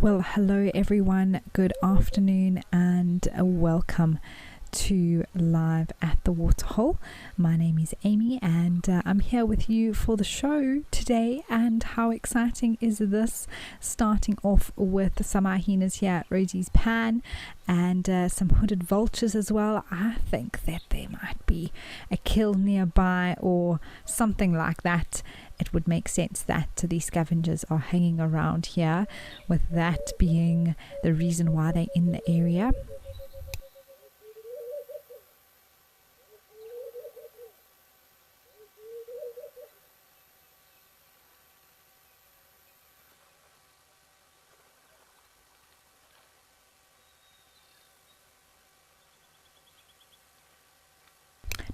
Well, hello everyone, good afternoon and welcome to Live at the Waterhole. My name is Amy and I'm here with you for the show today. And how exciting is this? Starting off with some hyenas here at Rosie's Pan and some hooded vultures as well. I think that there might be a kill nearby or something like that. It would make sense that these scavengers are hanging around here, with that being the reason why they're in the area.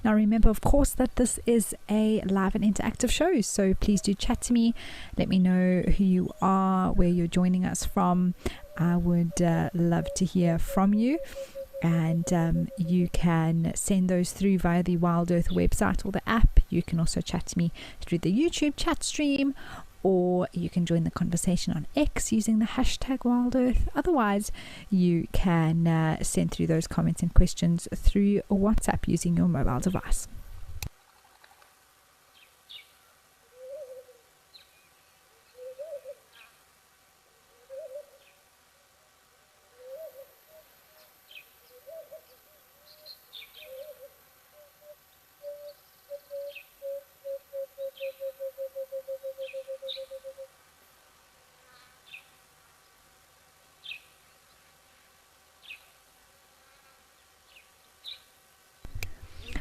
Now remember, of course, that this is a live and interactive show, so please do chat to me. Let me know who you are, where you're joining us from. I would love to hear from you, and you can send those through via the Wild Earth website or the app. You can also chat to me through the YouTube chat stream, or you can join the conversation on X using the hashtag Wild Earth. Otherwise, you can send through those comments and questions through WhatsApp using your mobile device.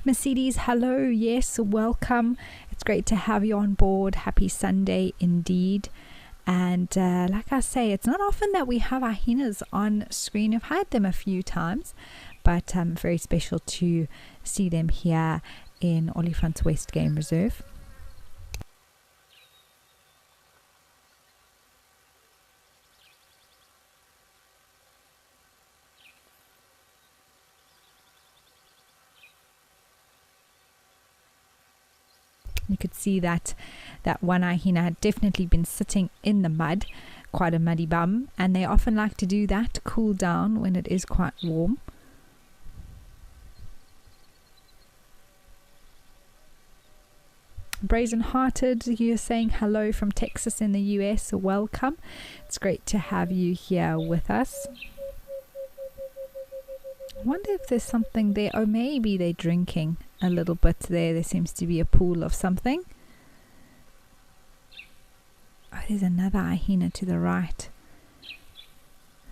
Mercedes, hello, yes, welcome. It's great to have you on board. Happy Sunday indeed. And like I say, it's not often that we have our hyenas on screen. I've had them a few times, but very special to see them here in Olifants West Game Reserve. You could see that one hyena had definitely been sitting in the mud, quite a muddy bum, and they often like to do that to cool down when it is quite warm. Brazen Hearted, you're saying hello from Texas in the US. Welcome. It's great to have you here with us. I wonder if there's something there. Oh, maybe they're drinking a little bit there. There seems to be a pool of something. Oh, there's another hyena to the right.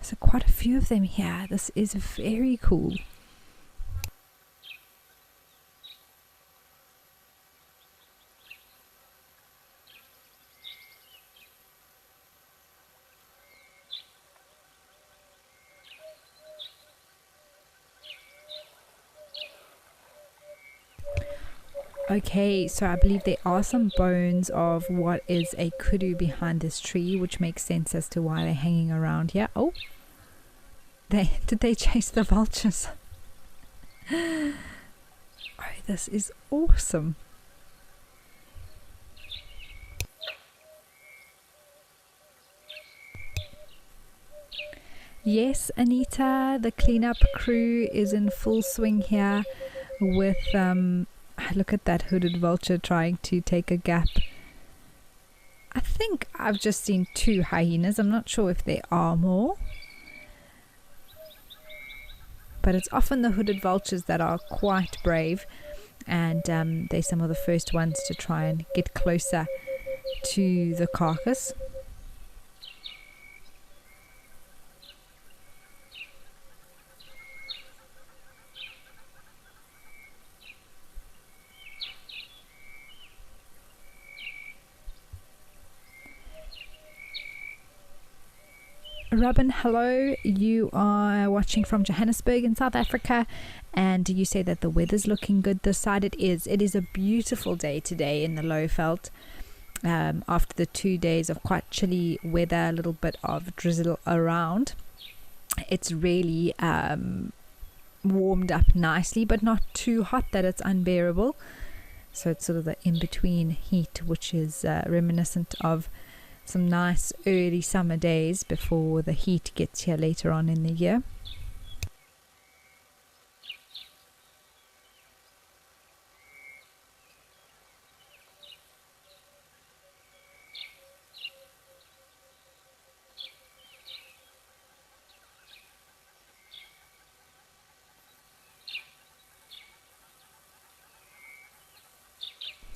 So quite a few of them here. This is very cool. Okay, so I believe there are some bones of what is a kudu behind this tree, which makes sense as to why they're hanging around here. Oh, did they chase the vultures? Oh, this is awesome. Yes, Anita, the cleanup crew is in full swing here with look at that hooded vulture trying to take a gap. I think I've just seen 2 hyenas. I'm not sure if there are more. But it's often the hooded vultures that are quite brave. And they're some of the first ones to try and get closer to the carcass. Robin, hello. You are watching from Johannesburg in South Africa, and you say that the weather's looking good this side. It is a beautiful day today in the Lowveld. After the 2 days of quite chilly weather, a little bit of drizzle around, it's really warmed up nicely, but not too hot that it's unbearable. So it's sort of the in-between heat, which is reminiscent of some nice early summer days before the heat gets here later on in the year.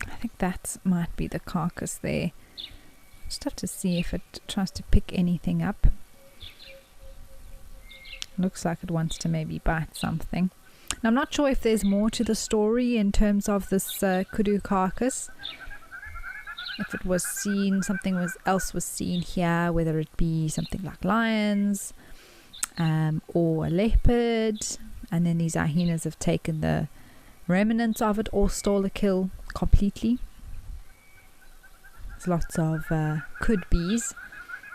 I think that might be the carcass there. Just have to see if it tries to pick anything up. Looks like it wants to maybe bite something. Now, I'm not sure if there's more to the story in terms of this kudu carcass. If it was seen, something else was seen here, whether it be something like lions or a leopard, and then these hyenas have taken the remnants of it or stole the kill completely. There's lots of could be's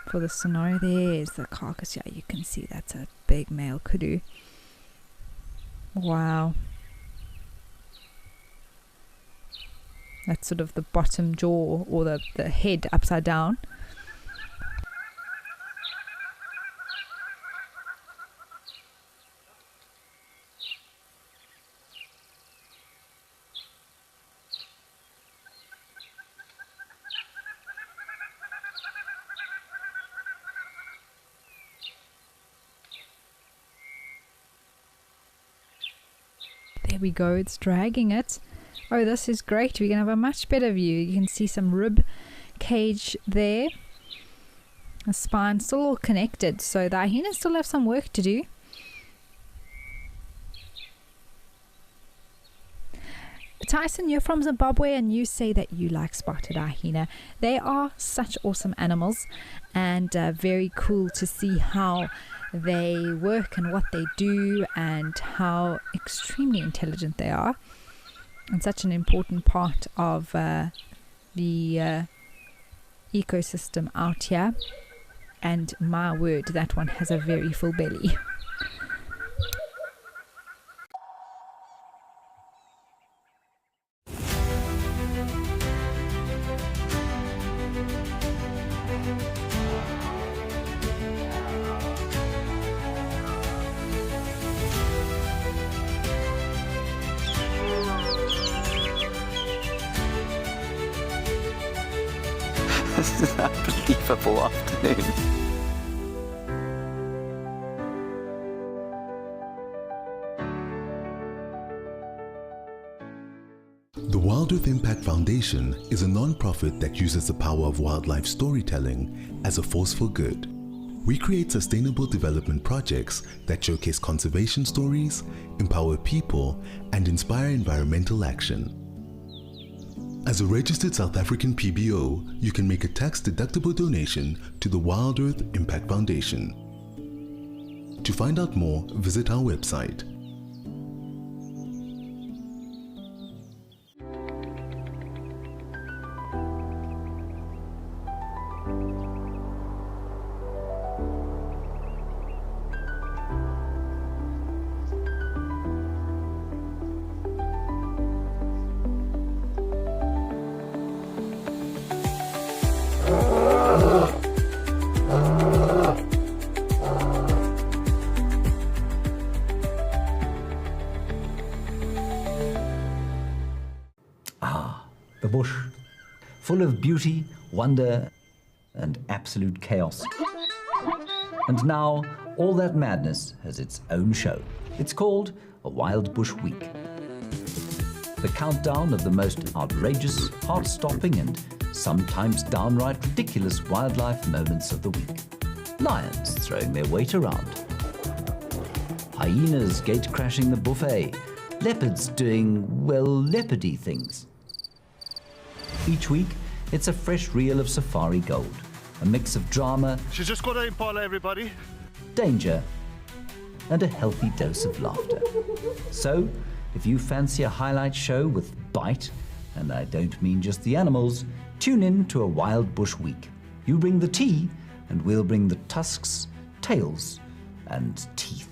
for the scenario. There's the carcass. Yeah, you can see that's a big male kudu. Wow. That's sort of the bottom jaw, or the head upside down. There we go, it's dragging it. Oh, this is great. We can have a much better view. You can see some rib cage there. The spine still all connected, so the hyenas still have some work to do. Tyson, you're from Zimbabwe and you say that you like spotted hyena. They are such awesome animals, and very cool to see how they work and what they do and how extremely intelligent they are, and such an important part of the ecosystem out here. And my word, that one has a very full belly. This is an unbelievable afternoon. The Wild Earth Impact Foundation is a non-profit that uses the power of wildlife storytelling as a force for good. We create sustainable development projects that showcase conservation stories, empower people, and inspire environmental action. As a registered South African PBO, you can make a tax-deductible donation to the Wild Earth Impact Foundation. To find out more, visit our website. The bush, full of beauty, wonder, and absolute chaos. And now, all that madness has its own show. It's called a Wild Bush Week. The countdown of the most outrageous, heart-stopping, and sometimes downright ridiculous wildlife moments of the week. Lions throwing their weight around. Hyenas gate-crashing the buffet. Leopards doing, well, leopardy things. Each week, it's a fresh reel of safari gold, a mix of drama, She's just got an impala, everybody. danger, and a healthy dose of laughter. So, if you fancy a highlight show with bite, and I don't mean just the animals, tune in to a Wild Bush Week. You bring the tea, and we'll bring the tusks, tails, and teeth.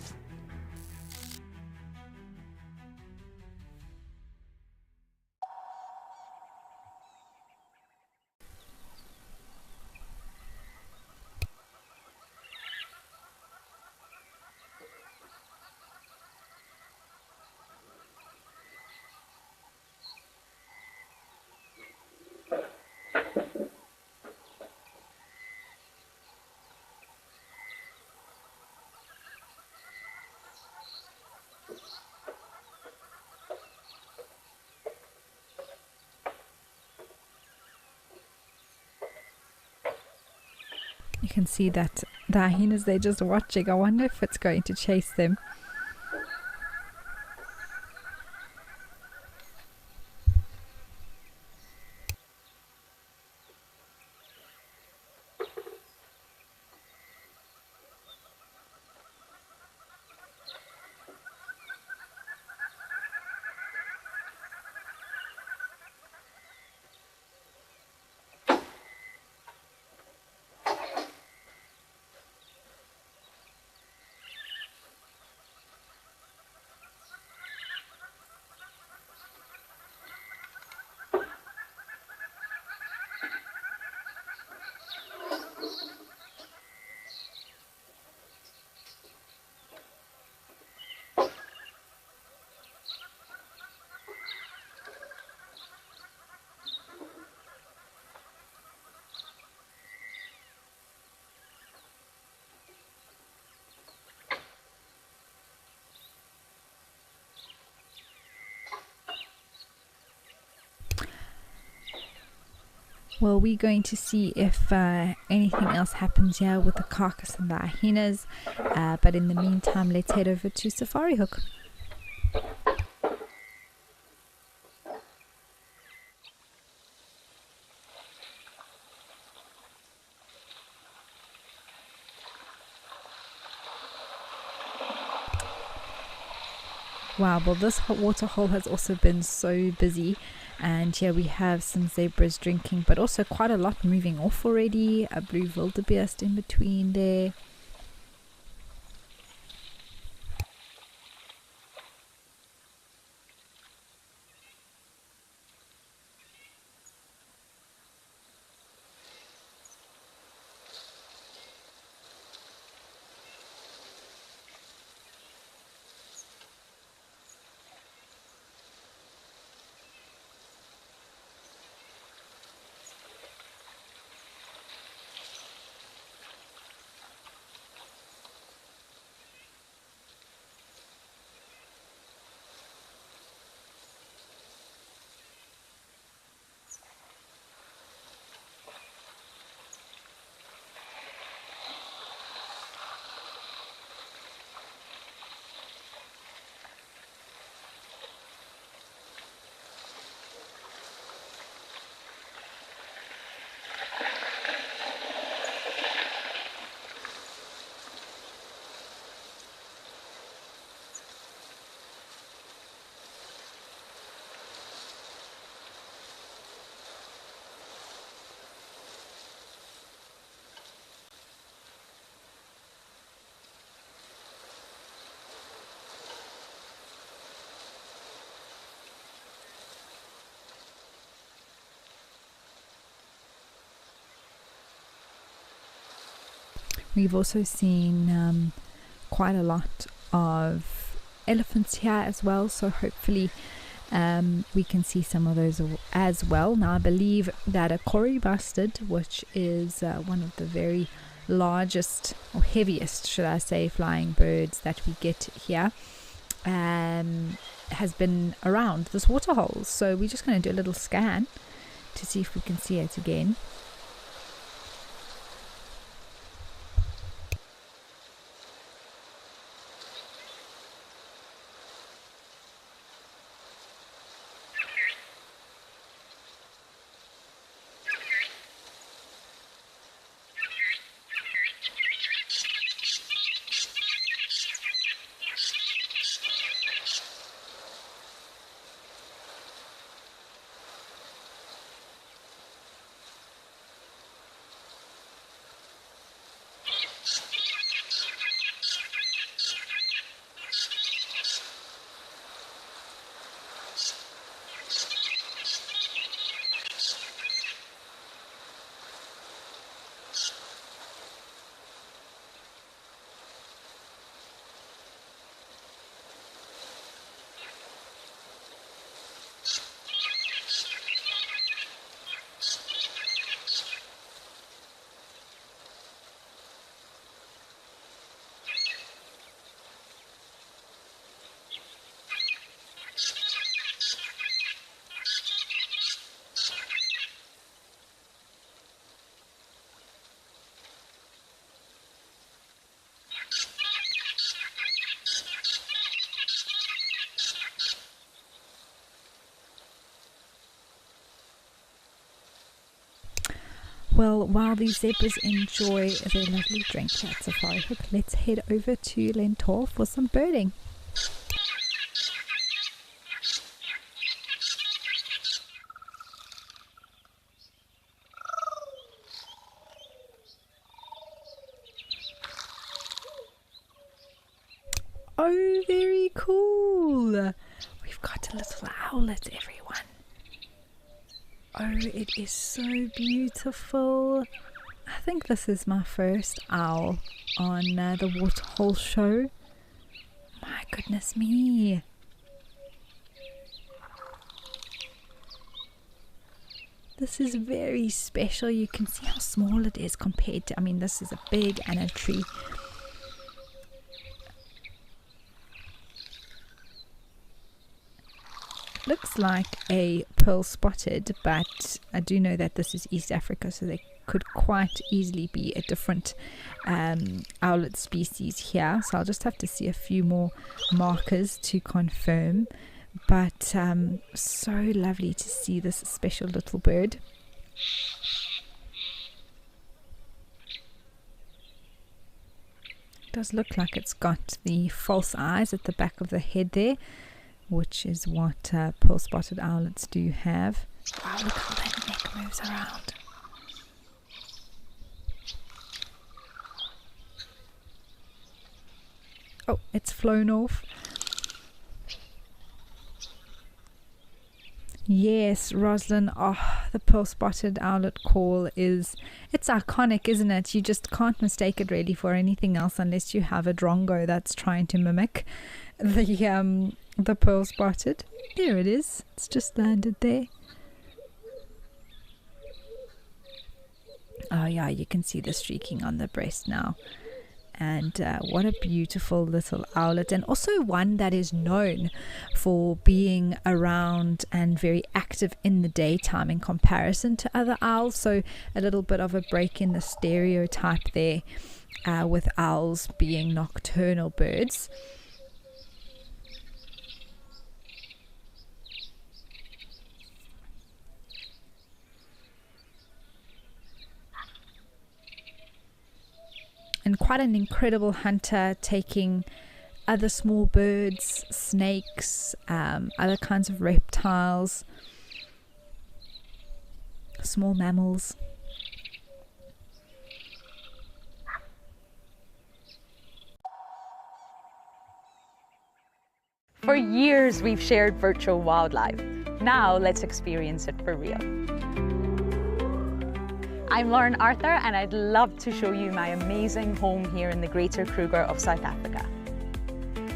You can see that the hyenas, they're just watching. I wonder if it's going to chase them. Well, we're going to see if anything else happens here with the carcass and the hyenas. But in the meantime, let's head over to Safari Hook. Wow, well, this waterhole has also been so busy, and here we have some zebras drinking, but also quite a lot moving off already. A blue wildebeest in between there. We've also seen quite a lot of elephants here as well, so hopefully we can see some of those as well. Now I believe that a Kori bustard, which is one of the very largest or heaviest, should I say, flying birds that we get here, has been around this waterhole. So we're just going to do a little scan to see if we can see it again. Well, while these zebras enjoy their lovely drink at Safari Hook, let's head over to Lentor for some birding. Oh, very cool. We've got a little owlet, everyone. Oh, it is so beautiful. I think this is my first owl on the Waterhole show. My goodness me. This is very special. You can see how small it is compared to, this is a big anna tree. Looks like a pearl spotted, but I do know that this is East Africa, so they could quite easily be a different owlet species here. So I'll just have to see a few more markers to confirm. But so lovely to see this special little bird. It does look like it's got the false eyes at the back of the head there, which is what pearl spotted owlets do have. Wow, look how that neck moves around. Oh, it's flown off. Yes, Roslyn. Oh, the pearl spotted owlet call it's iconic, isn't it? You just can't mistake it really for anything else unless you have a drongo that's trying to mimic the pearl spotted. There it is. It's just landed there. Oh yeah, you can see the streaking on the breast now. And what a beautiful little owlet, and also one that is known for being around and very active in the daytime in comparison to other owls. So a little bit of a break in the stereotype there, with owls being nocturnal birds. And quite an incredible hunter, taking other small birds, snakes, other kinds of reptiles, small mammals. For years, we've shared virtual wildlife. Now let's experience it for real. I'm Lauren Arthur, and I'd love to show you my amazing home here in the Greater Kruger of South Africa.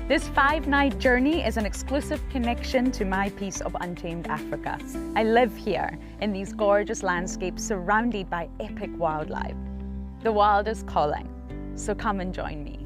This 5-night journey is an exclusive connection to my piece of untamed Africa. I live here in these gorgeous landscapes surrounded by epic wildlife. The wild is calling, so come and join me.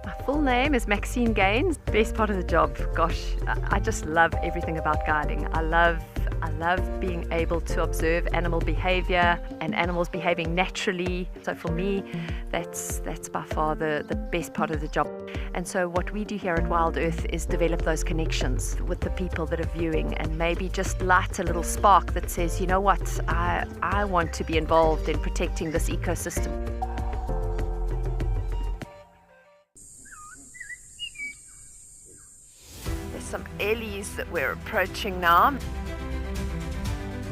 My full name is Maxine Gaines. Best part of the job, gosh, I just love everything about guiding. I love being able to observe animal behavior and animals behaving naturally. So for me, that's by far the best part of the job. And so what we do here at Wild Earth is develop those connections with the people that are viewing, and maybe just light a little spark that says, you know what, I want to be involved in protecting this ecosystem. There's some ellies that we're approaching now.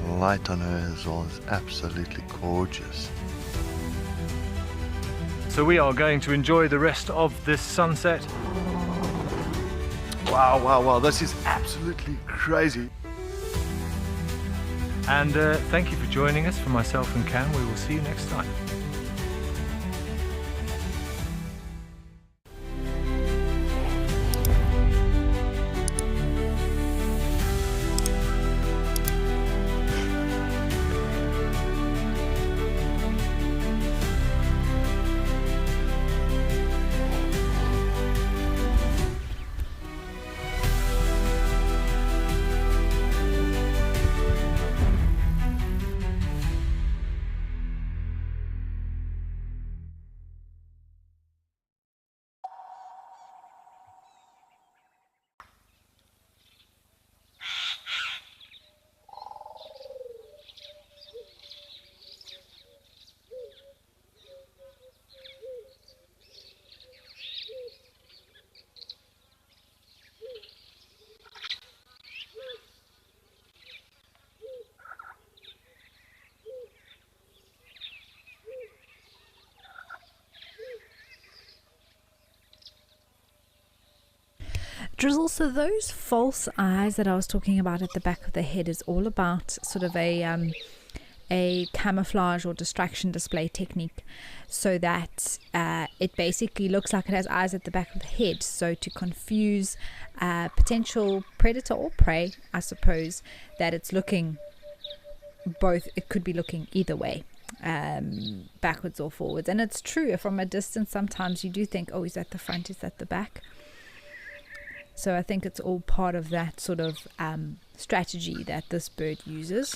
The light on her as well is absolutely gorgeous. So we are going to enjoy the rest of this sunset. Wow, this is absolutely crazy. And thank you for joining us. For myself and Cam, we will see you next time. Drizzle, so those false eyes that I was talking about at the back of the head is all about sort of a camouflage or distraction display technique, so that it basically looks like it has eyes at the back of the head, so to confuse potential predator or prey, I suppose, that it's looking both, it could be looking either way, backwards or forwards. And it's true, from a distance sometimes you do think, oh, is that the front, is that the back? So I think it's all part of that sort of strategy that this bird uses.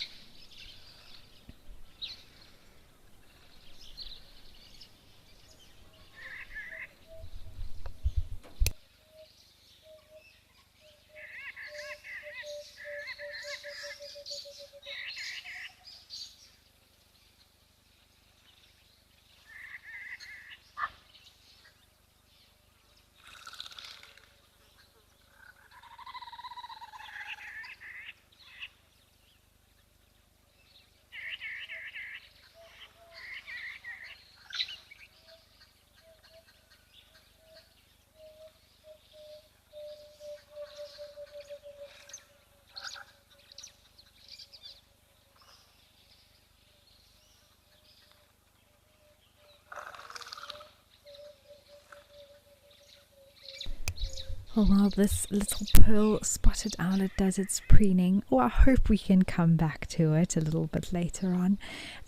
Oh, while this little pearl spotted owlet does its preening, I hope we can come back to it a little bit later on.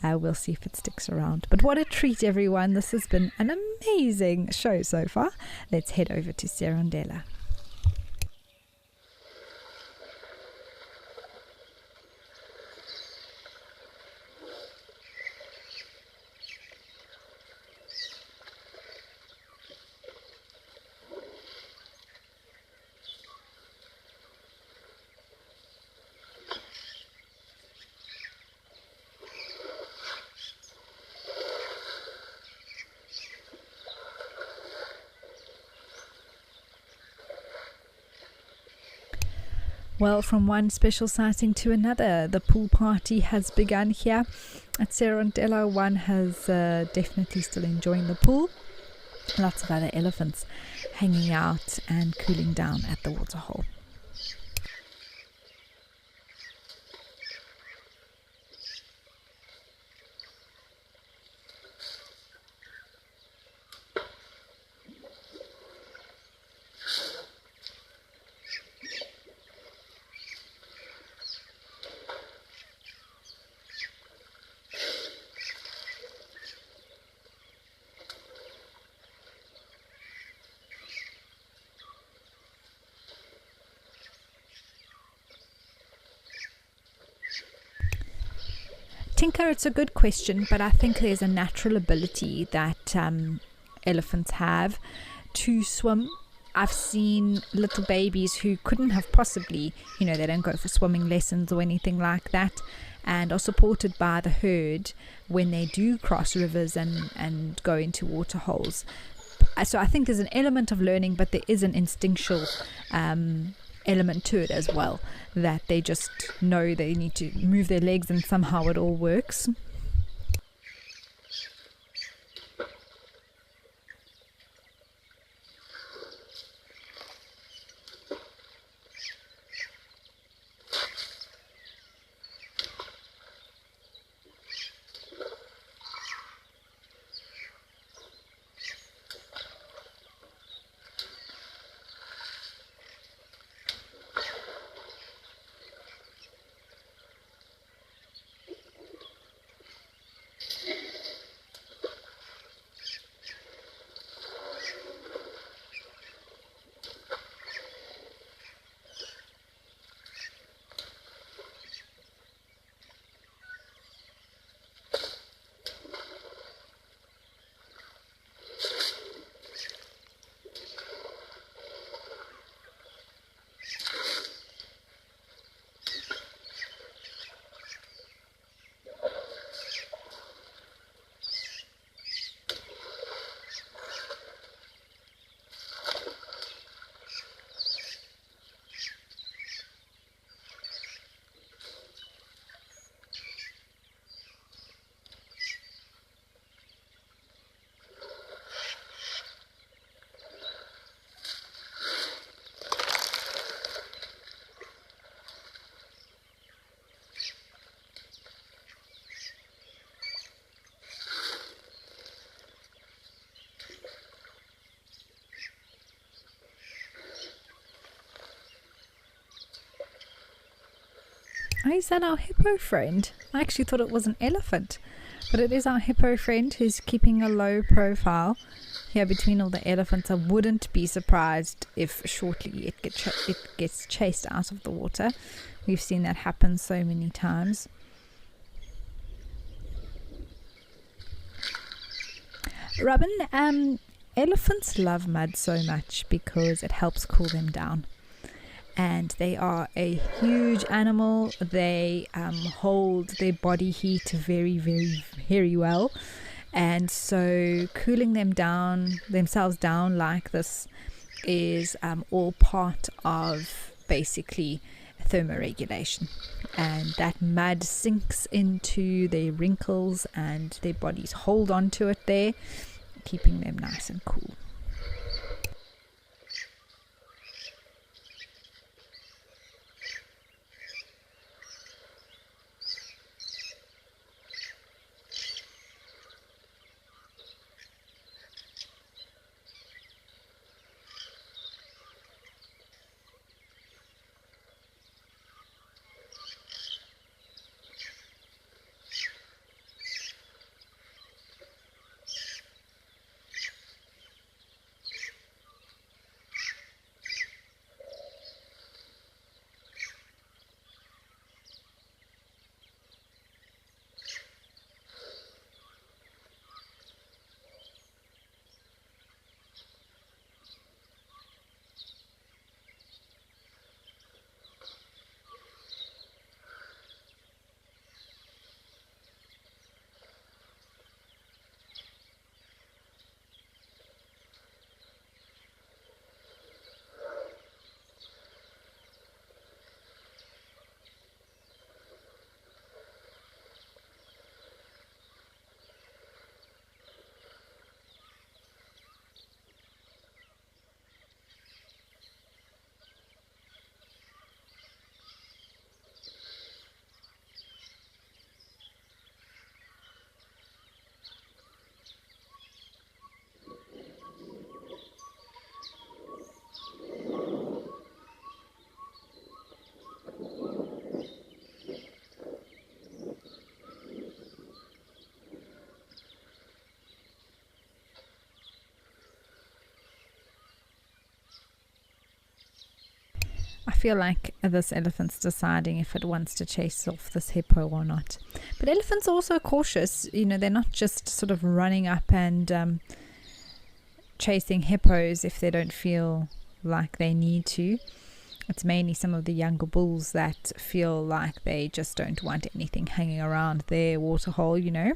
We'll see if it sticks around. But what a treat, everyone. This has been an amazing show so far. Let's head over to Serondela. Well, from one special sighting to another, the pool party has begun here at Serondela. One has definitely still enjoying the pool. Lots of other elephants hanging out and cooling down at the waterhole. Tinker, it's a good question, but I think there's a natural ability that elephants have to swim. I've seen little babies who couldn't have possibly, they don't go for swimming lessons or anything like that, and are supported by the herd when they do cross rivers and go into water holes. So I think there's an element of learning, but there is an instinctual element to it as well, that they just know they need to move their legs and somehow it all works. Oh, is that our hippo friend? I actually thought it was an elephant, but it is our hippo friend who's keeping a low profile here between all the elephants. I wouldn't be surprised if shortly it gets chased out of the water. We've seen that happen so many times. Robin, elephants love mud so much because it helps cool them down. And they are a huge animal. They hold their body heat very, very, very well. And so cooling themselves down like this is all part of basically thermoregulation. And that mud sinks into their wrinkles and their bodies hold on to it there, keeping them nice and cool. I feel like this elephant's deciding if it wants to chase off this hippo or not. But elephants are also cautious. You know, they're not just sort of running up and chasing hippos if they don't feel like they need to. It's mainly some of the younger bulls that feel like they just don't want anything hanging around their waterhole, you know.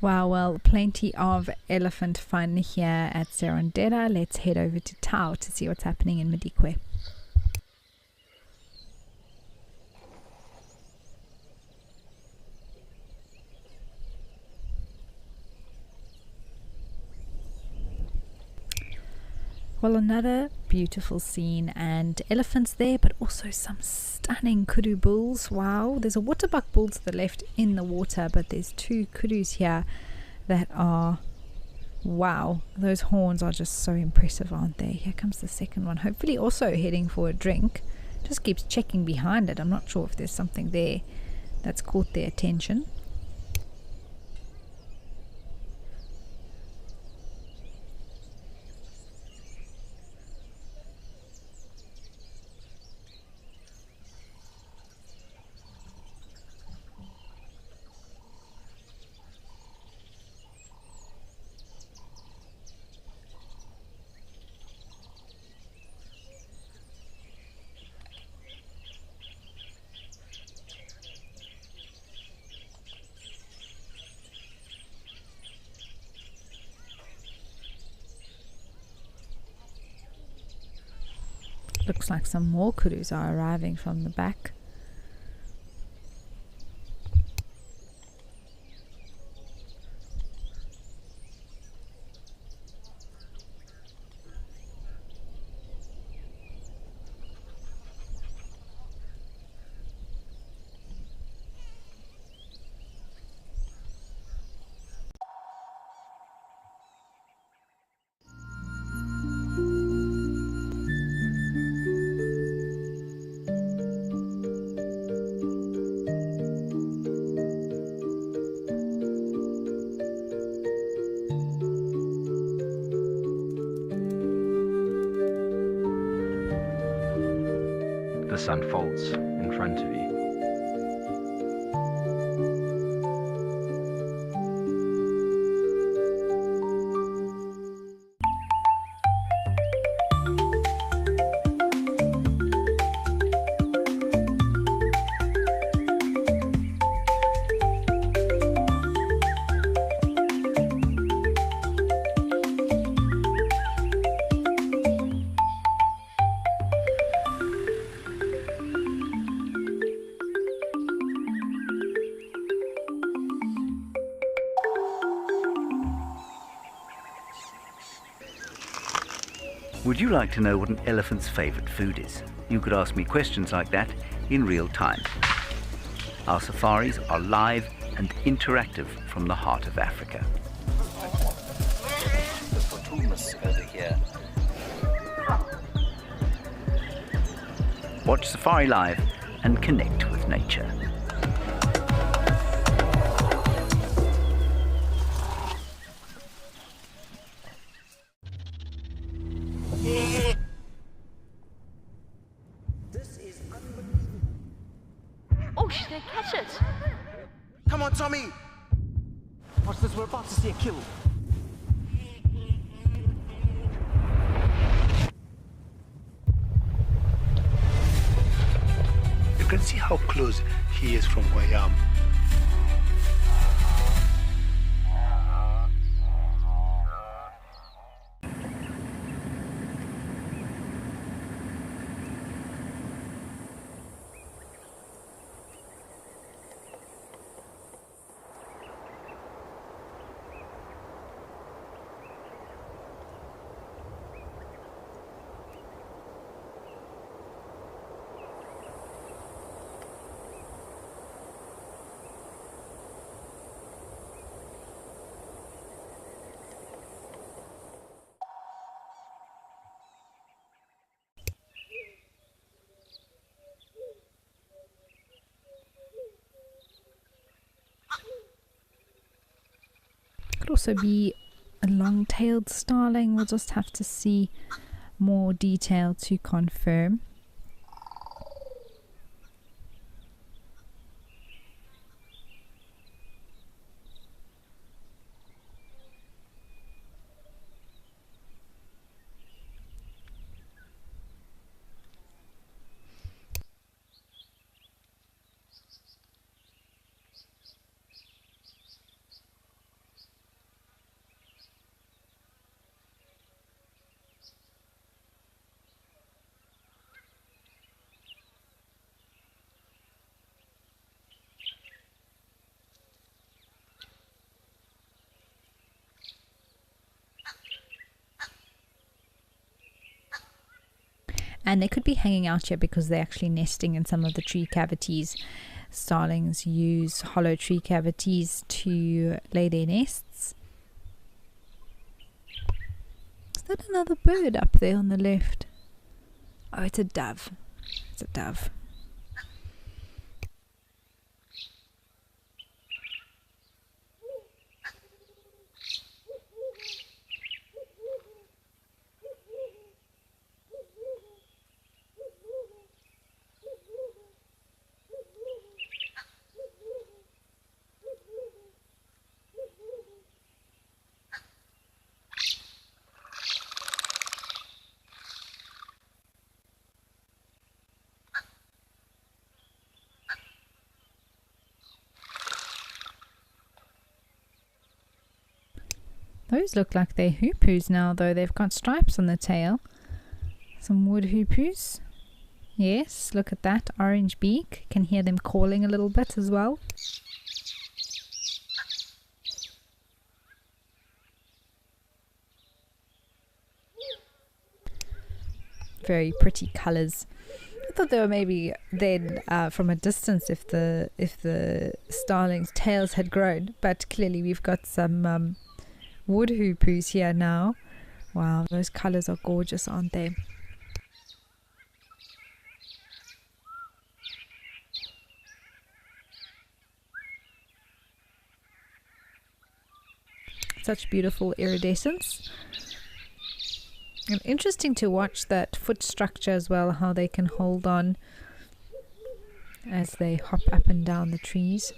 Wow, well, plenty of elephant fun here at Serondera. Let's head over to Tau to see what's happening in Madikwe. Well, another beautiful scene, and elephants there, but also some stunning kudu bulls. Wow, there's a waterbuck bull to the left in the water, but there's two kudus here that are Wow, those horns are just so impressive, aren't they? Here comes the second one, hopefully also heading for a drink. Just keeps checking behind it. I'm not sure if there's something there that's caught their attention. Looks like some more kurus are arriving from the back. This unfolds in front of you. Would you like to know what an elephant's favorite food is? You could ask me questions like that in real time. Our safaris are live and interactive from the heart of Africa. The Fortunas over here. Watch Safari Live and connect with nature. Oh, she's gonna catch it! Come on, Tommy! Watch this, we're about to see a kill. You can see how close he is from where I am. Could also be a long-tailed starling. We'll just have to see more detail to confirm. And they could be hanging out here because they're actually nesting in some of the tree cavities. Starlings use hollow tree cavities to lay their nests. that another bird up there on the left? Oh, it's a dove. It's a dove. Those look like they're hoopoes now, though. They've got stripes on the tail. Some wood hoopoes. Yes, look at that. Orange beak. Can hear them calling a little bit as well. Very pretty colours. I thought they were maybe then from a distance if the starlings' tails had grown, but clearly we've got some wood hoopoes here now. Wow, those colours are gorgeous, aren't they? Such beautiful iridescence. And interesting to watch that foot structure as well, how they can hold on as they hop up and down the trees.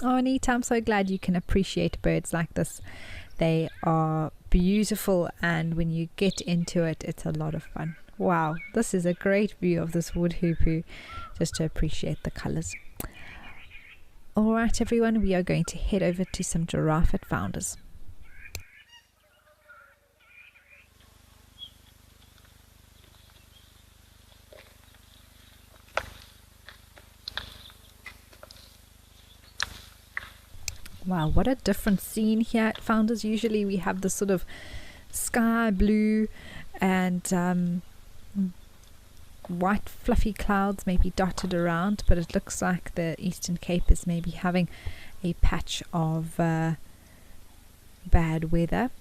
Oh, Anita, I'm so glad you can appreciate birds like this. They are beautiful, and when you get into it, it's a lot of fun. Wow, this is a great view of this wood hoopoo, just to appreciate the colours. Alright everyone, we are going to head over to some giraffe at Founders. Wow, what a different scene here at Founders. Usually we have this sort of sky blue and white fluffy clouds maybe dotted around, but it looks like the Eastern Cape is maybe having a patch of bad weather.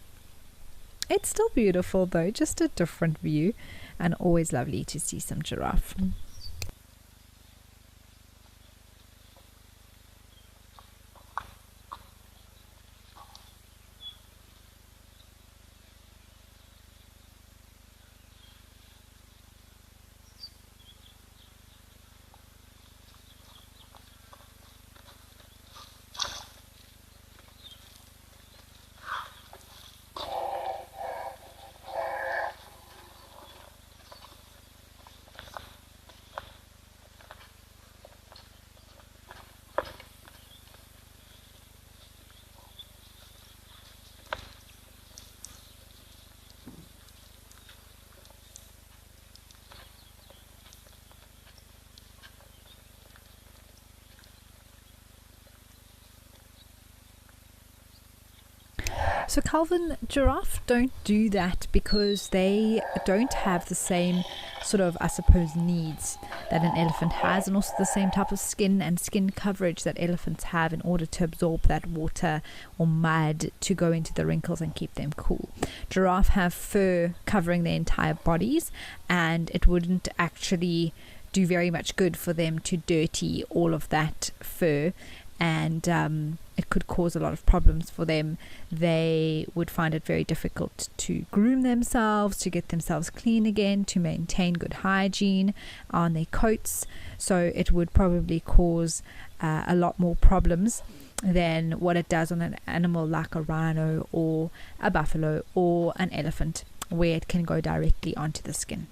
It's still beautiful though, just a different view, and always lovely to see some giraffe. So Calvin, giraffe don't do that because they don't have the same sort of, I suppose, needs that an elephant has, and also the same type of skin and skin coverage that elephants have in order to absorb that water or mud to go into the wrinkles and keep them cool. Giraffe have fur covering their entire bodies, and it wouldn't actually do very much good for them to dirty all of that fur, and it could cause a lot of problems for them. They would find it very difficult to groom themselves, to get themselves clean again, to maintain good hygiene on their coats. So it would probably cause a lot more problems than what it does on an animal like a rhino or a buffalo or an elephant, where it can go directly onto the skin.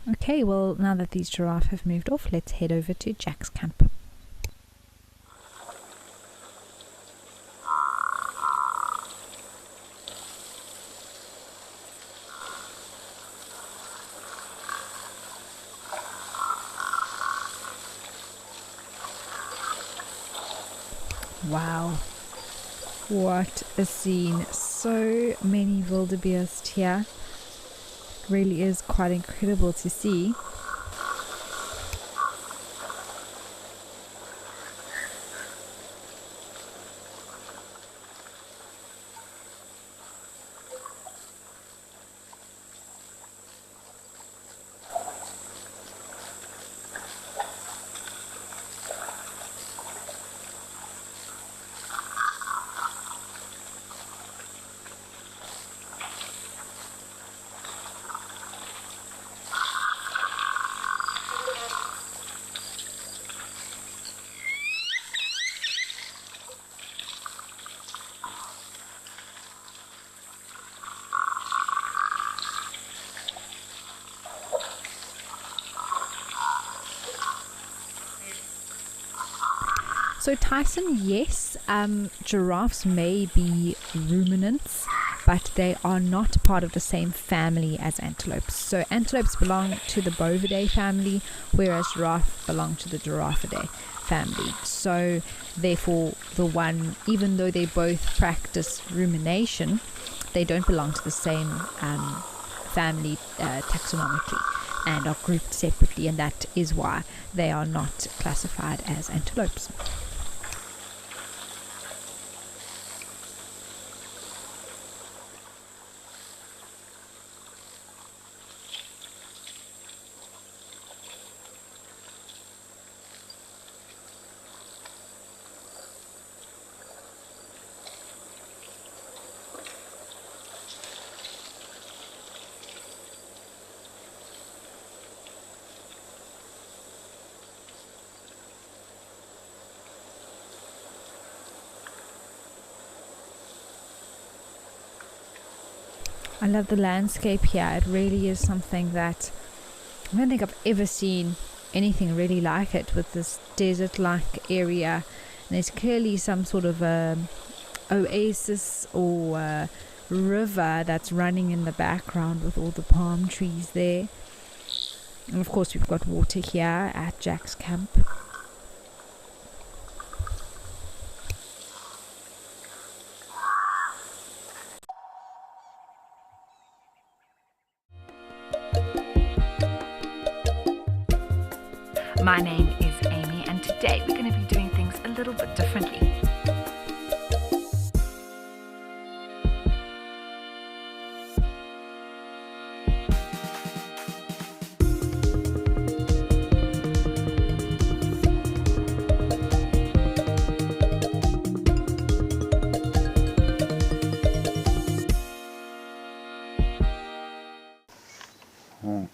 Okay, well, now that these giraffe have moved off, let's head over to Jack's camp. Wow, what a scene. So many wildebeest here. Really is quite incredible to see. So Tyson, yes, giraffes may be ruminants, but they are not part of the same family as antelopes. So antelopes belong to the Bovidae family, whereas giraffe belong to the Giraffidae family. So therefore, the one, even though they both practice rumination, they don't belong to the same family taxonomically, and are grouped separately, and that is why they are not classified as antelopes. I love the landscape here. It really is something that I don't think I've ever seen anything really like it, with this desert-like area. And there's clearly some sort of oasis or river that's running in the background with all the palm trees there. And of course we've got water here at Jack's camp. My name is Amy, and today we're going to be doing things a little bit differently.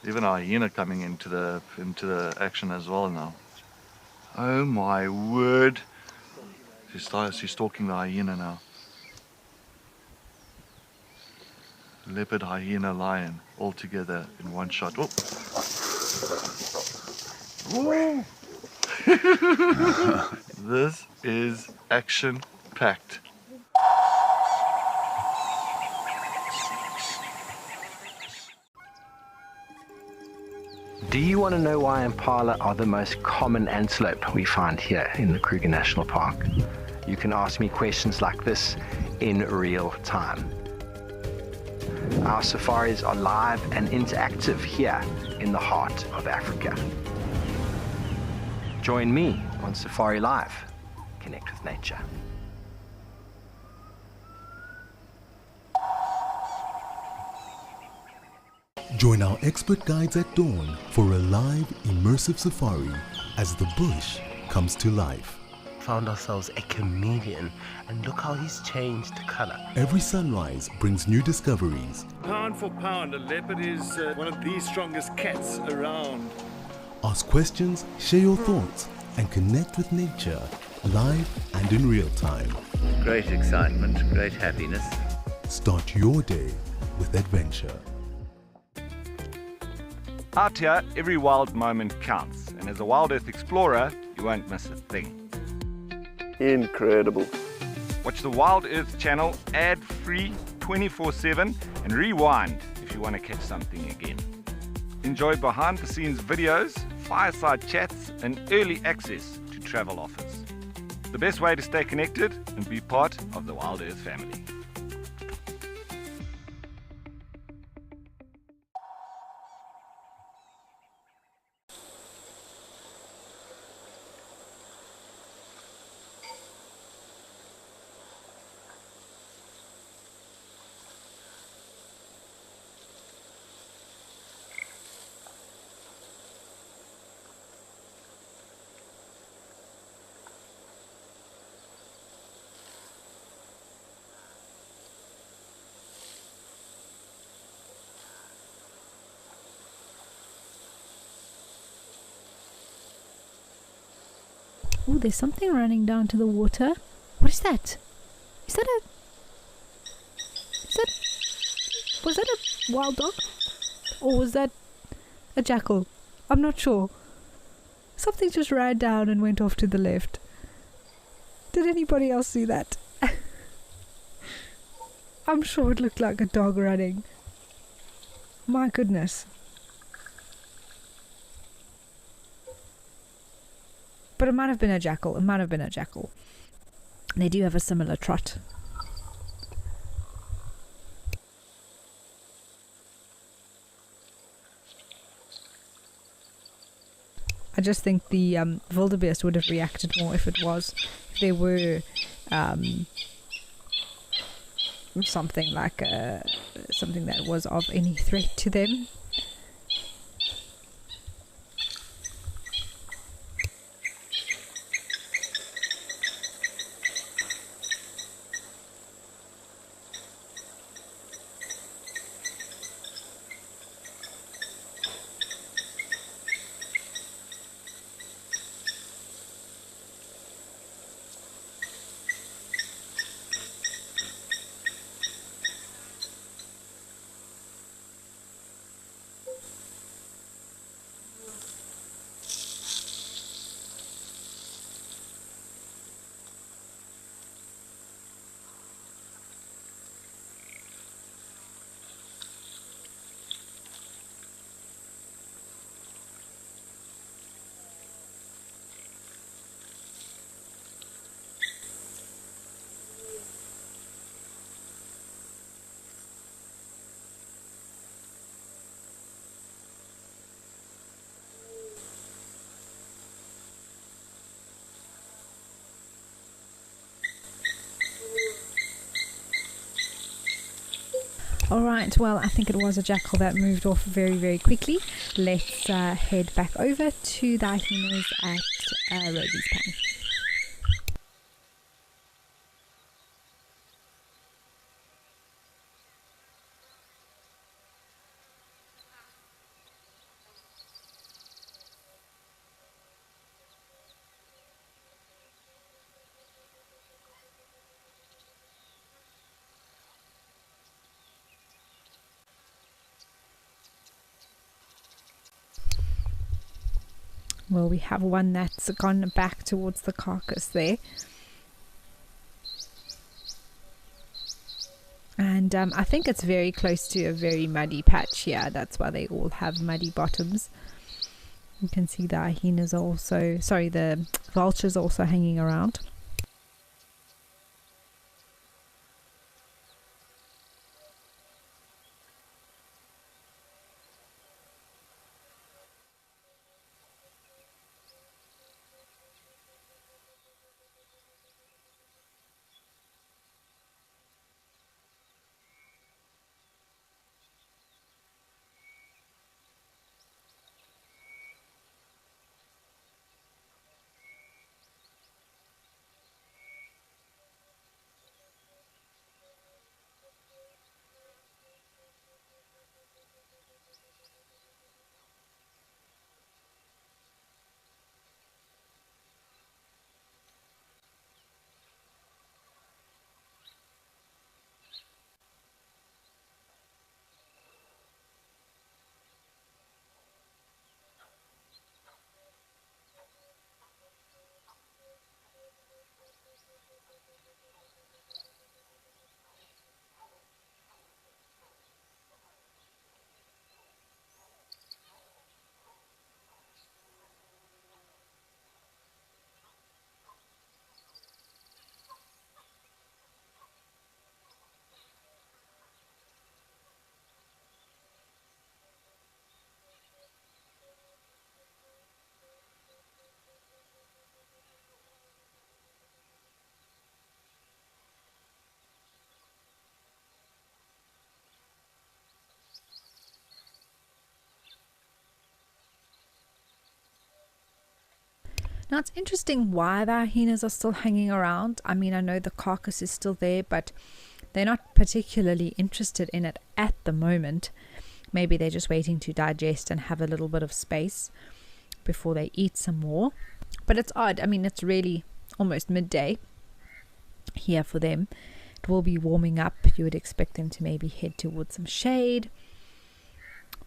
Even a hyena coming into the action as well now. Oh my word! She's stalking the hyena now. Leopard, hyena, lion, all together in one shot. Oh! Woo! This is action-packed. Do you want to know why impala are the most common antelope we find here in the Kruger National Park? You can ask me questions like this in real time. Our safaris are live and interactive here in the heart of Africa. Join me on Safari Live. Connect with nature. Join our expert guides at dawn for a live, immersive safari as the bush comes to life. Found ourselves a chameleon, and look how he's changed color. Every sunrise brings new discoveries. Pound for pound, a leopard is one of the strongest cats around. Ask questions, share your thoughts, and connect with nature live and in real time. Great excitement, great happiness. Start your day with adventure. Out here, every wild moment counts, and as a Wild Earth explorer, you won't miss a thing. Incredible. Watch the Wild Earth channel ad-free 24/7 and rewind if you want to catch something again. Enjoy behind-the-scenes videos, fireside chats, and early access to travel offers. The best way to stay connected and be part of the Wild Earth family. Oh, there's something running down to the water. What is that? Is that a... Was that a wild dog? Or was that a jackal? I'm not sure. Something just ran down and went off to the left. Did anybody else see that? I'm sure it looked like a dog running. My goodness. But it might have been a jackal. It might have been a jackal. They do have a similar trot. I just think the wildebeest would have reacted more if there were something like something that was of any threat to them. Alright, well, I think it was a jackal that moved off very, very quickly. Let's head back over to the hyenas at Rosie's Pan. Well, we have one that's gone back towards the carcass there. And I think it's very close to a very muddy patch here. That's why they all have muddy bottoms. You can see the hyenas are also, sorry, the vultures are also hanging around. Now it's interesting why the hyenas are still hanging around. I mean, I know the carcass is still there, but they're not particularly interested in it at the moment. Maybe they're just waiting to digest and have a little bit of space before they eat some more. But it's odd. I mean, it's really almost midday here for them. It will be warming up. You would expect them to maybe head towards some shade,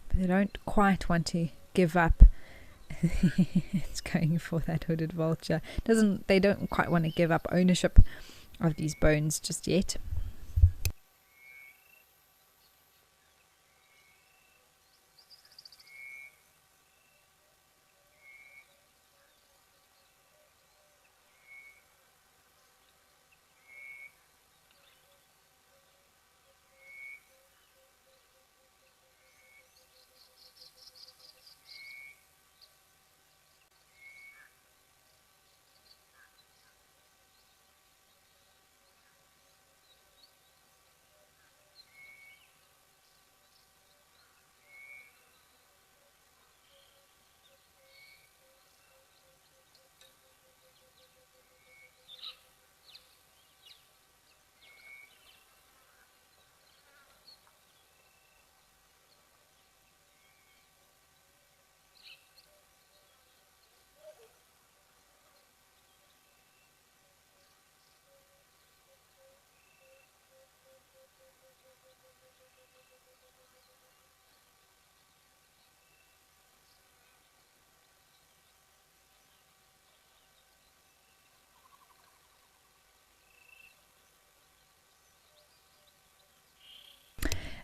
but they don't quite want to give up. It's going for that hooded vulture. They don't quite want to give up ownership of these bones just yet.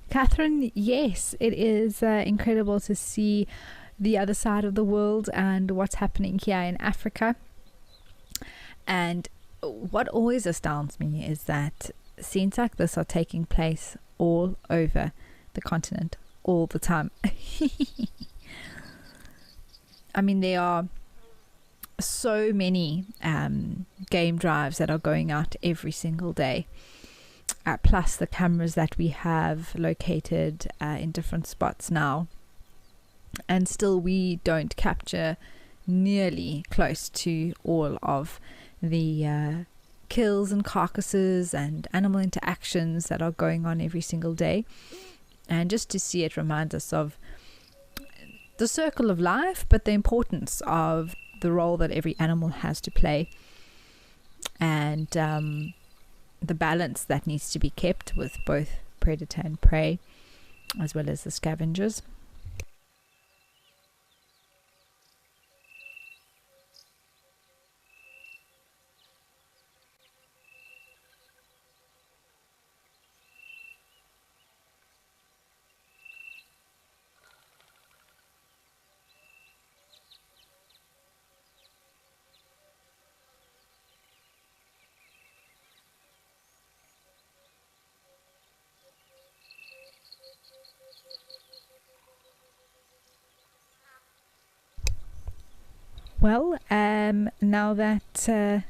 Catherine, yes, it is incredible to see the other side of the world and what's happening here in Africa. And what always astounds me is that scenes like this are taking place all over the continent all the time. I mean, there are so many game drives that are going out every single day. Plus the cameras that we have located in different spots now, and still we don't capture nearly close to all of the kills and carcasses and animal interactions that are going on every single day. And just to see it reminds us of the circle of life, but the importance of the role that every animal has to play, and the balance that needs to be kept with both predator and prey, as well as the scavengers. Well, now that the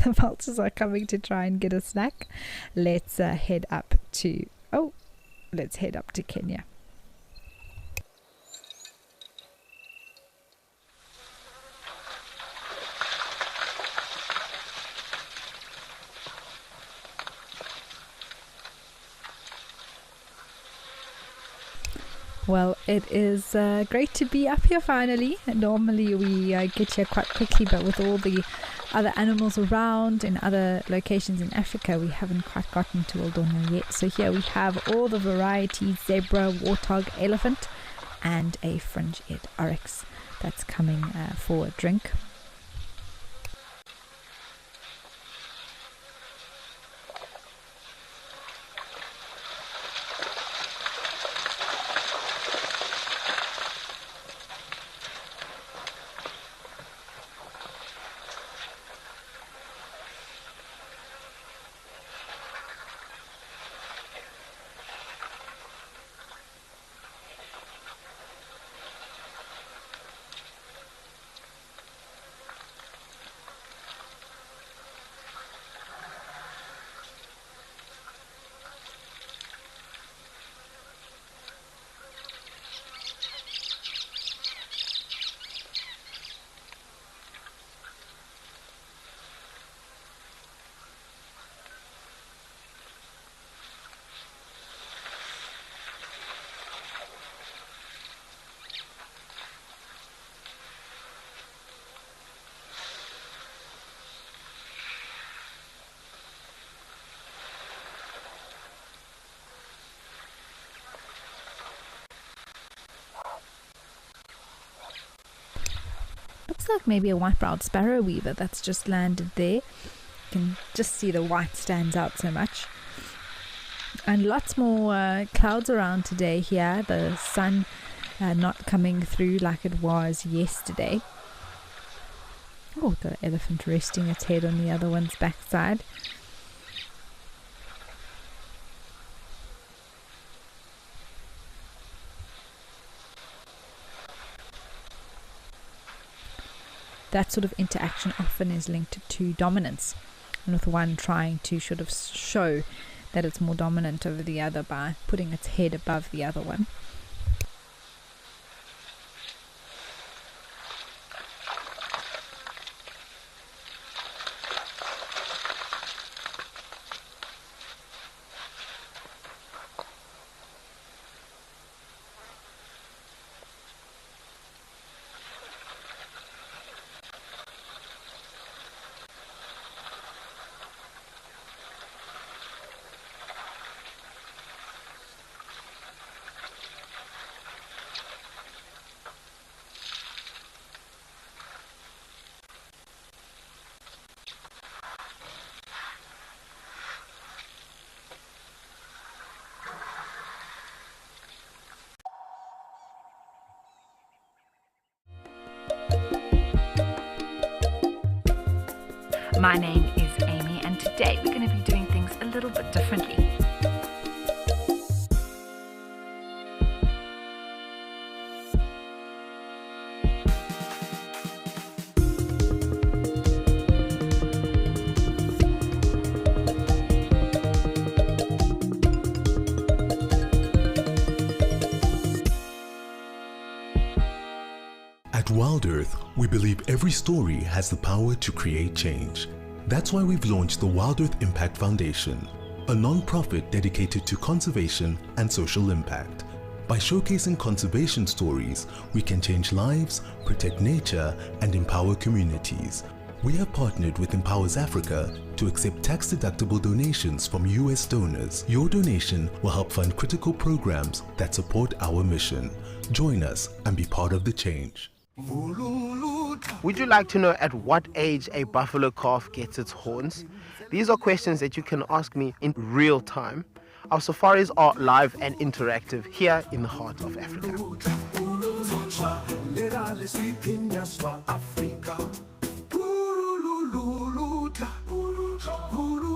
vultures are coming to try and get a snack, let's head up to Kenya. Well, it is great to be up here finally. Normally we get here quite quickly, but with all the other animals around in other locations in Africa, we haven't quite gotten to Aldona yet. So here we have all the varieties: zebra, warthog, elephant, and a fringe-eared oryx that's coming for a drink. Looks like maybe a white-browed sparrow weaver that's just landed there. You can just see the white stands out so much. And lots more clouds around today here. The sun not coming through like it was yesterday. Oh, the elephant resting its head on the other one's backside. That sort of interaction often is linked to dominance, and with one trying to sort of show that it's more dominant over the other by putting its head above the other one. My name is Amy, and today we're going to be doing things a little bit differently. At Wild Earth, we believe every story has the power to create change. That's why we've launched the Wild Earth Impact Foundation, a non-profit dedicated to conservation and social impact. By showcasing conservation stories, we can change lives, protect nature, and empower communities. We have partnered with Empowers Africa to accept tax-deductible donations from US donors. Your donation will help fund critical programs that support our mission. Join us and be part of the change. Would you like to know at what age a buffalo calf gets its horns? These are questions that you can ask me in real time. Our safaris are live and interactive here in the heart of Africa.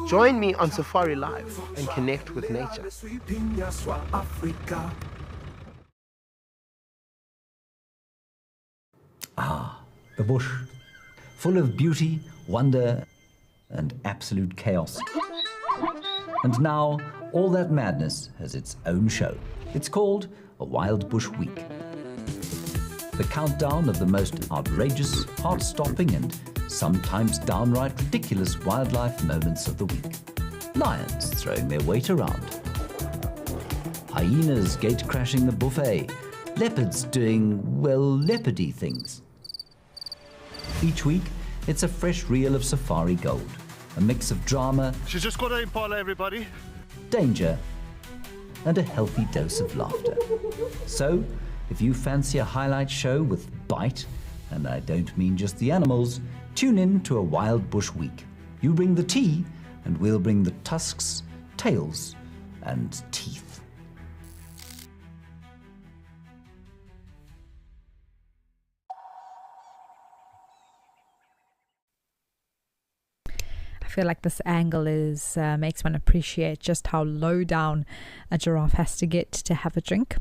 Join me on Safari Live and connect with nature. Ah, the bush, full of beauty, wonder, and absolute chaos. And now, all that madness has its own show. It's called a Wild Bush Week. The countdown of the most outrageous, heart-stopping, and sometimes downright ridiculous wildlife moments of the week. Lions throwing their weight around. Hyenas gate-crashing the buffet. Leopards doing, well, leopardy things. Each week, it's a fresh reel of safari gold. A mix of drama, She's just got an impala, everybody. danger, and a healthy dose of laughter. So, if you fancy a highlight show with bite, and I don't mean just the animals, tune in to a Wild Bush Week. You bring the tea, and we'll bring the tusks, tails, and teeth. I feel like this angle is makes one appreciate just how low down a giraffe has to get to have a drink.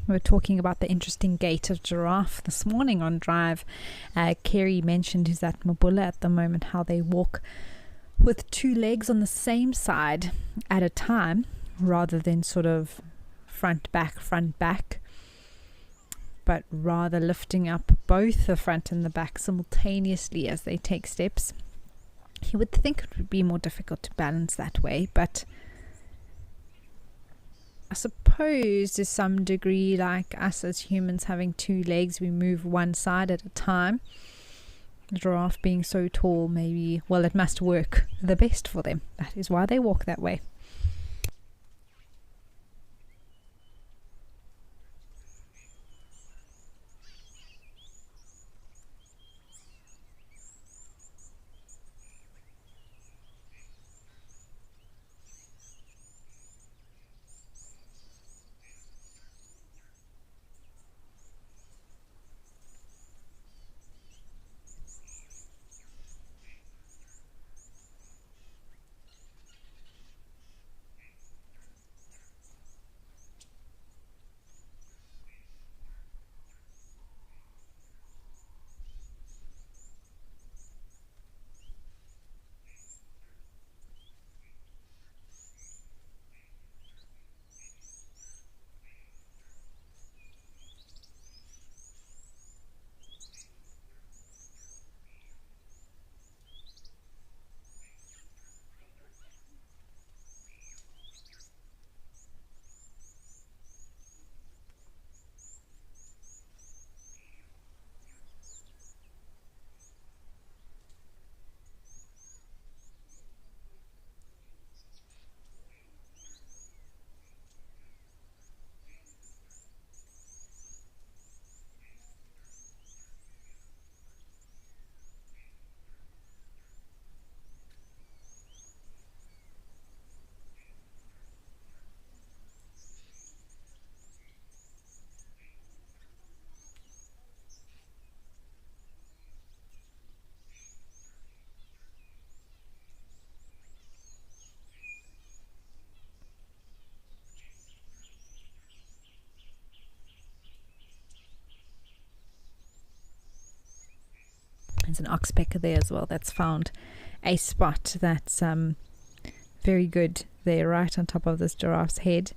We were talking about the interesting gait of giraffe this morning on Drive. Kerry mentioned, who's at Mabula at the moment, how they walk with two legs on the same side at a time rather than sort of front back, but rather lifting up both the front and the back simultaneously as they take steps. You would think it would be more difficult to balance that way, but I suppose to some degree, like us as humans having two legs, we move one side at a time. The giraffe being so tall, maybe, well, it must work the best for them. That is why they walk that way. There's an oxpecker there as well that's found a spot that's very good there, right on top of this giraffe's head.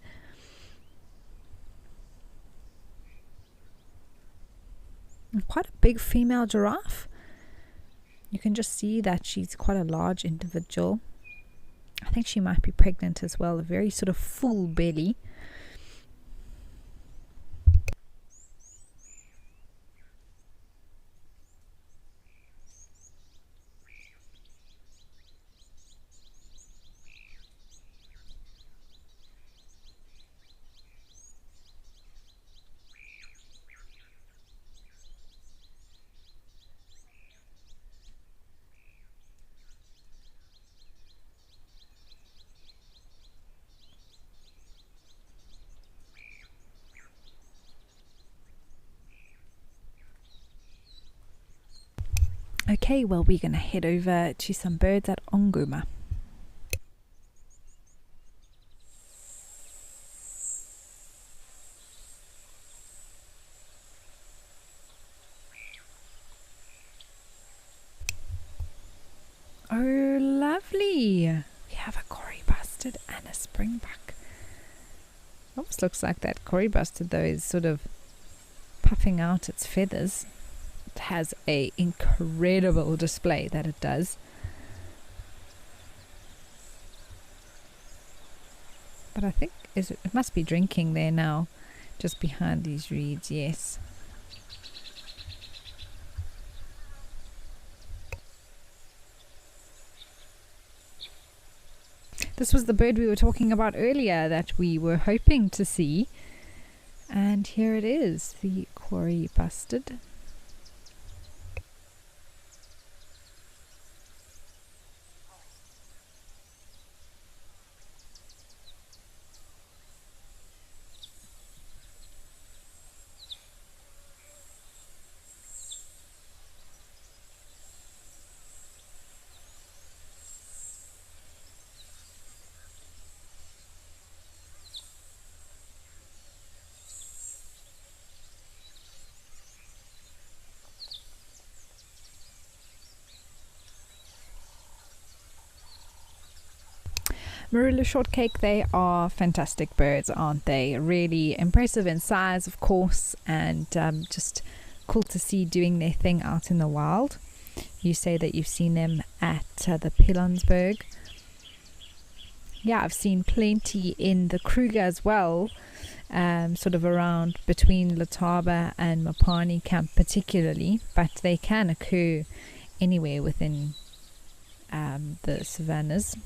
And quite a big female giraffe. You can just see that she's quite a large individual. I think she might be pregnant as well, a very sort of full belly. Okay, well, we're going to head over to some birds at Onguma. Oh, lovely. We have a Cory bustard and a springbuck. Almost looks like that Cory bustard, though, is sort of puffing out its feathers. Has a incredible display that it does. But I think it must be drinking there now, just behind these reeds. Yes. This was the bird we were talking about earlier that we were hoping to see, and here it is, the Cory bustard. Marula shortcake, they are fantastic birds, aren't they? Really impressive in size, of course, and just cool to see doing their thing out in the wild. You say that you've seen them at the Pilanesberg. Yeah, I've seen plenty in the Kruger as well, sort of around between Letaba and Mopani camp particularly, but they can occur anywhere within the savannas.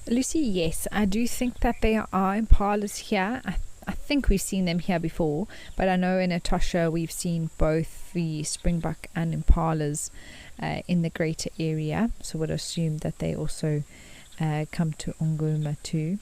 Lucy, yes, I do think that there are impalas here. I think we've seen them here before, but I know in Etosha we've seen both the springbuck and impalas in the greater area, so would assume that they also come to Ongoma too.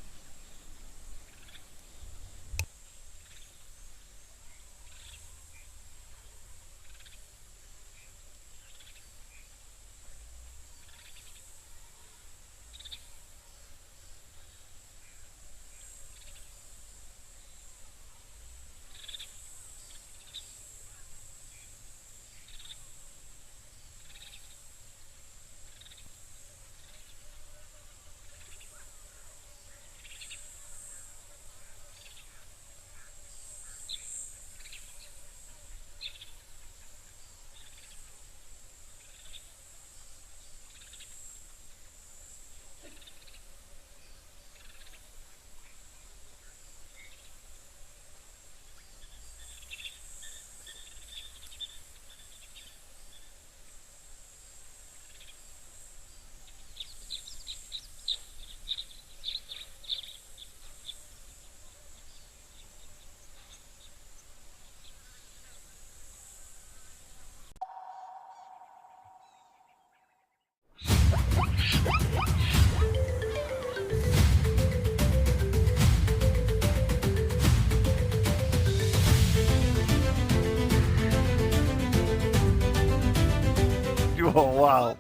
Oh, wow.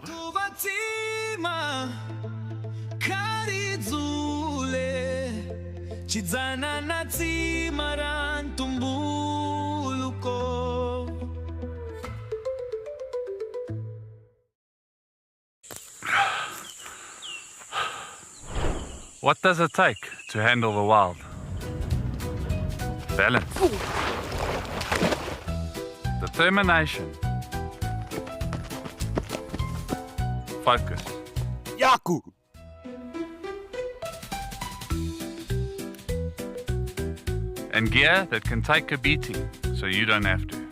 What does it take to handle the wild? Balance. Determination. Focus. Yaku! And gear that can take a beating so you don't have to.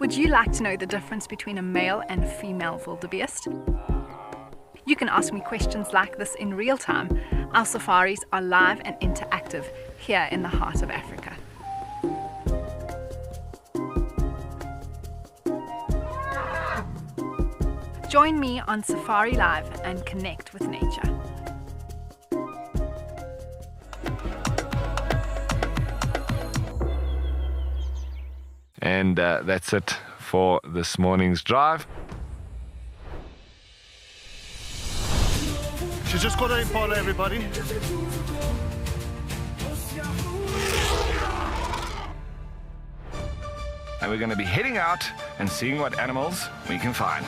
Would you like to know the difference between a male and female wildebeest? You can ask me questions like this in real time. Our safaris are live and interactive here in the heart of Africa. Join me on Safari Live and connect with nature. And that's it for this morning's drive. She's just got an impala, everybody. And we're going to be heading out and seeing what animals we can find.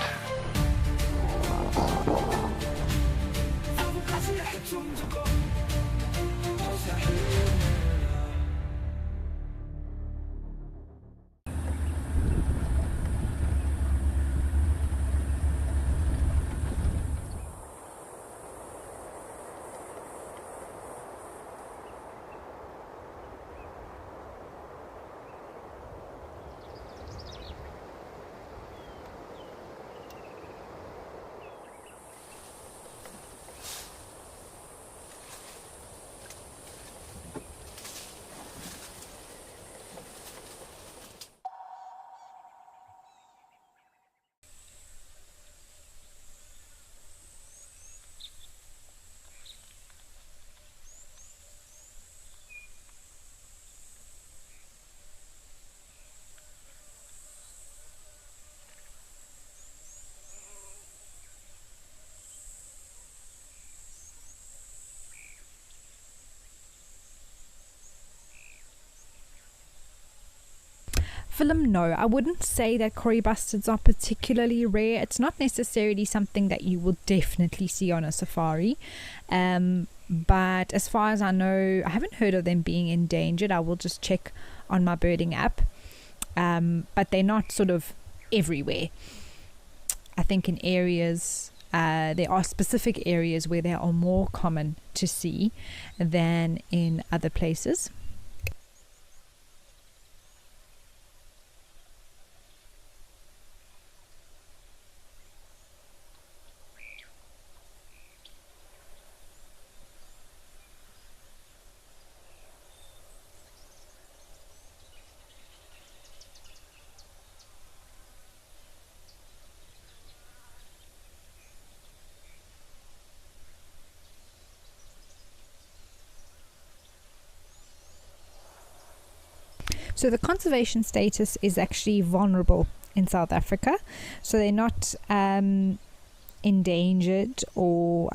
buffalo, no, I wouldn't say that Cory bustards are particularly rare. It's not necessarily something that you will definitely see on a safari, but as far as I know, I haven't heard of them being endangered. I will just check on my birding app, but they're not sort of everywhere. I think in areas, there are specific areas where they are more common to see than in other places. So the conservation status is actually vulnerable in South Africa. So they're not endangered or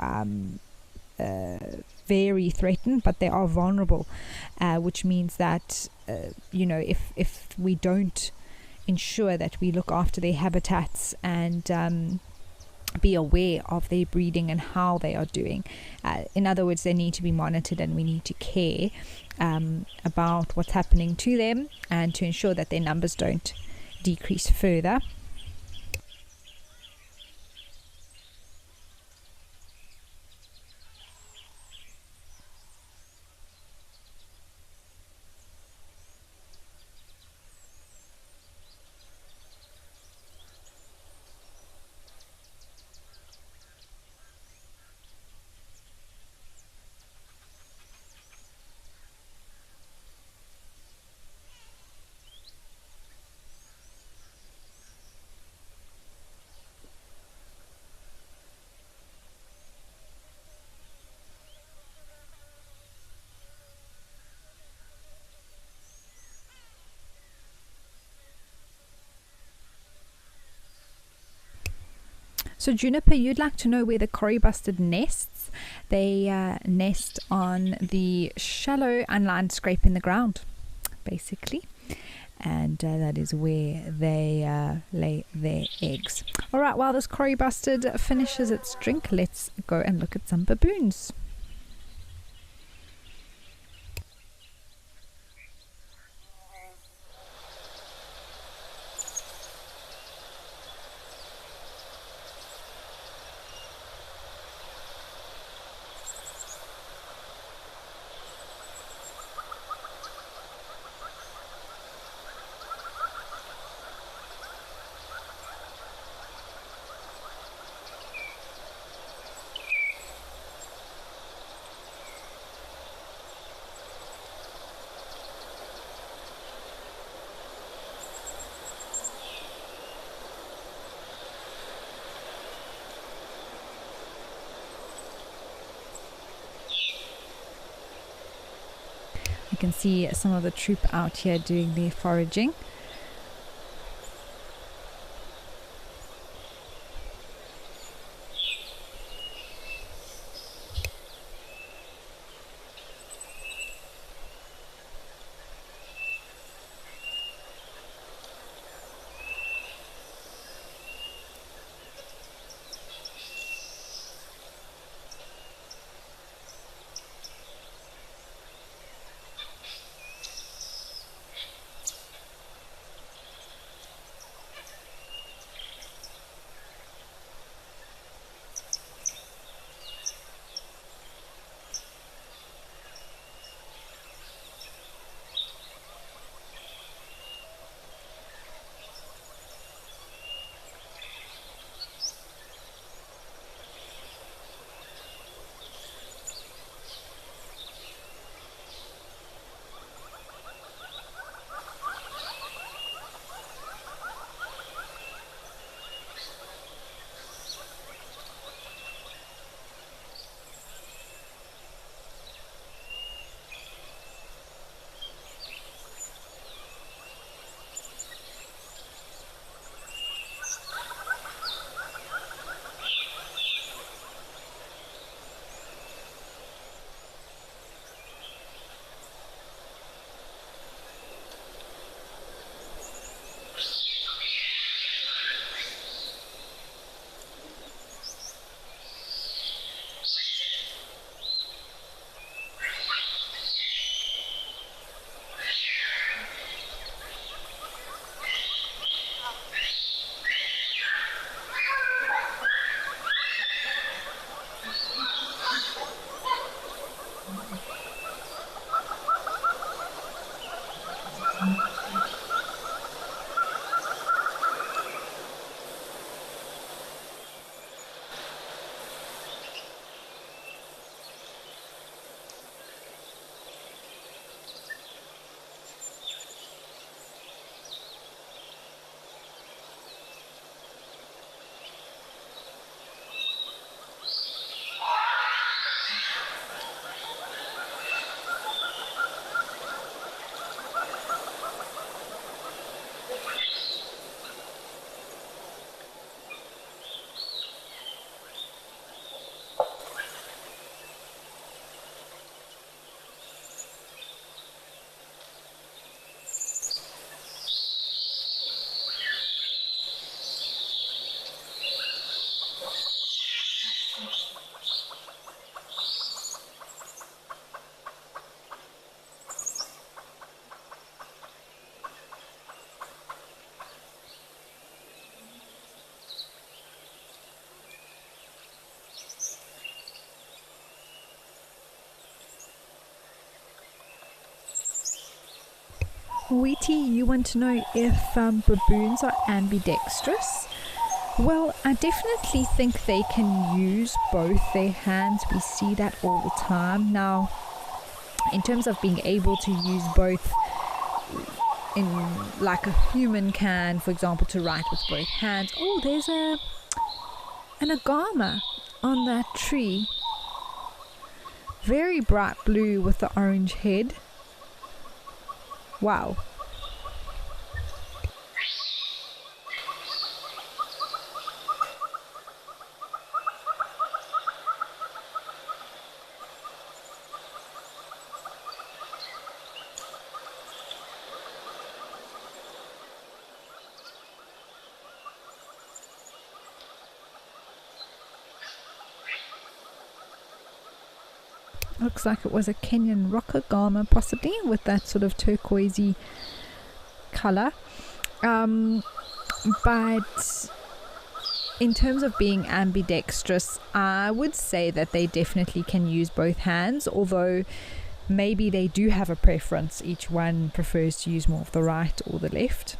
very threatened, but they are vulnerable, which means that if we don't ensure that we look after their habitats and be aware of their breeding and how they are doing, in other words, they need to be monitored, and we need to care about what's happening to them and to ensure that their numbers don't decrease further. So Juniper, you'd like to know where the Cory bustard nests. They nest on the shallow unlined scrape in the ground, basically, and that is where they lay their eggs. All right, while this Cory bustard finishes its drink, let's go and look at some baboons. You can see some of the troop out here doing their foraging. Wheaty, you want to know if baboons are ambidextrous? Well, I definitely think they can use both their hands. We see that all the time. Now, in terms of being able to use both in like a human can, for example, to write with both hands. Oh, there's an agama on that tree. Very bright blue with the orange head. Wow. Looks like it was a Kenyan rock agama, possibly, with that sort of turquoisey color. But in terms of being ambidextrous, I would say that they definitely can use both hands, although maybe they do have a preference. Each one prefers to use more of the right or the left.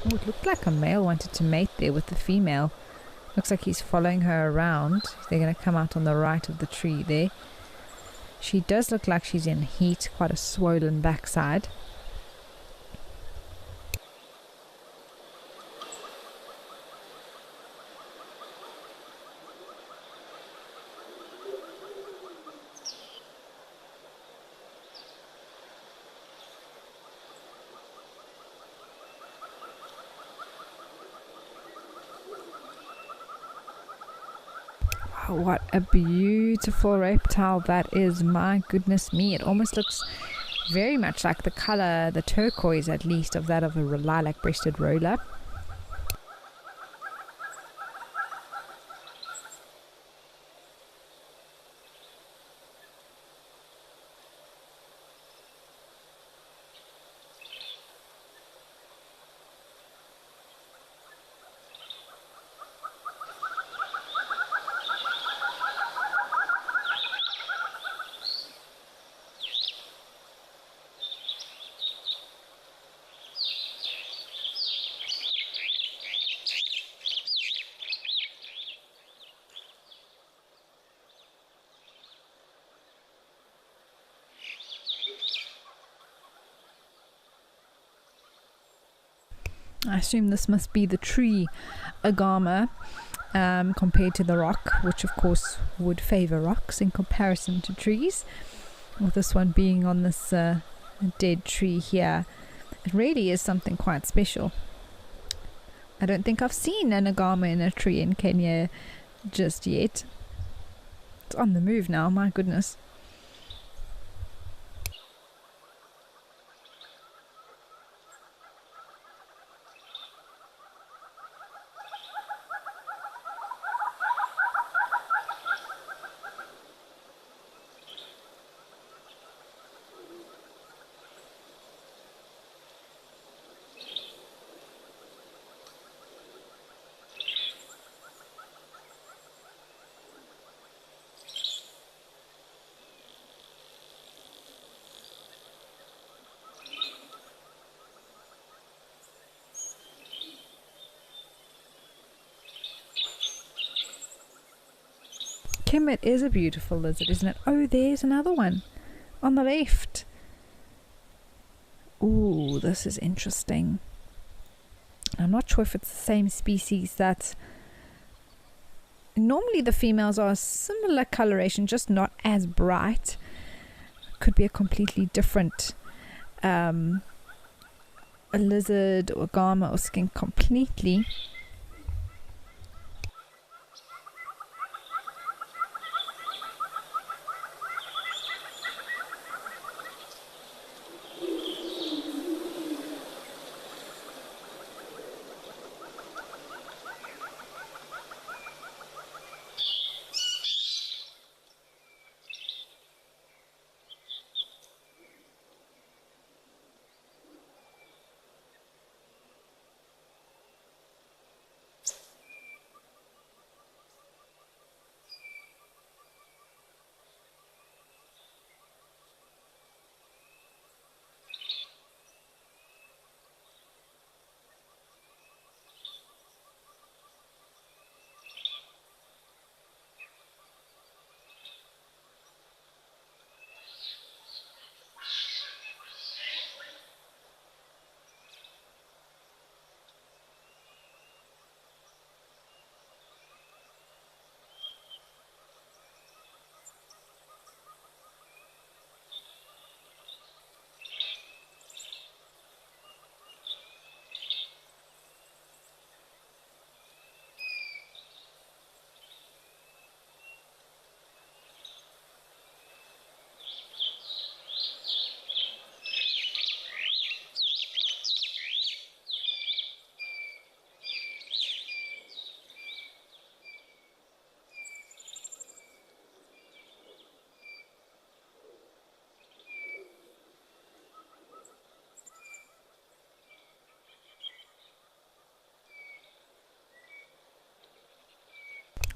Oh, it looked like a male wanted to mate there with the female. Looks like he's following her around. They're going to come out on the right of the tree there. She does look like she's in heat, quite a swollen backside. What a beautiful reptile that is. My goodness me, it almost looks very much like the color, the turquoise at least, of that of a lilac-breasted roller. I assume this must be the tree agama compared to the rock, which of course would favor rocks in comparison to trees. With this one being on this dead tree here, it really is something quite special. I don't think I've seen an agama in a tree in Kenya just yet. It's on the move now, my goodness. Kim, it is a beautiful lizard, isn't it? Oh, there's another one on the left. Ooh, this is interesting. I'm not sure if it's the same species. That normally the females are similar coloration, just not as bright. Could be a completely different a lizard or gama or skink completely.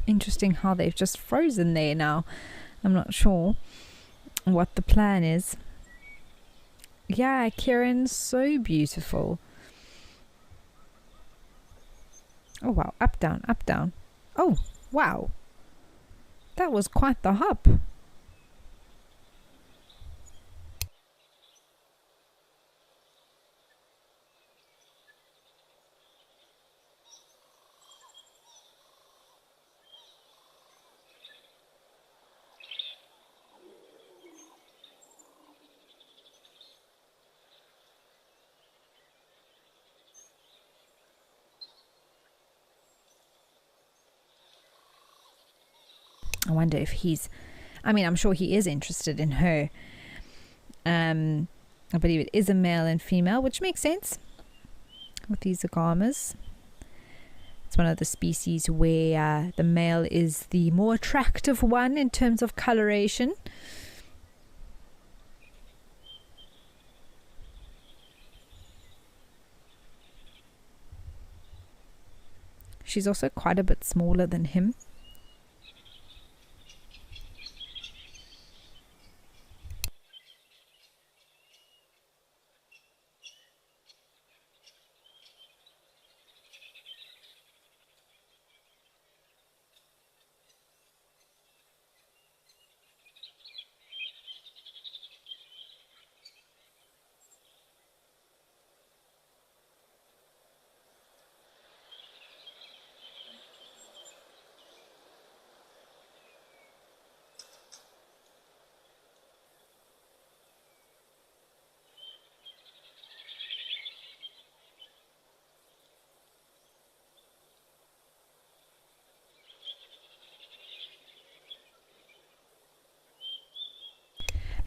Interesting how they've just frozen there now. I'm not sure what the plan is. Yeah, Kieran, so beautiful. Oh wow, up down, up down. Oh wow, that was quite the hop. I wonder if I'm sure he is interested in her. I believe it is a male and female, which makes sense with these agamas. It's one of the species where the male is the more attractive one in terms of coloration. She's also quite a bit smaller than him.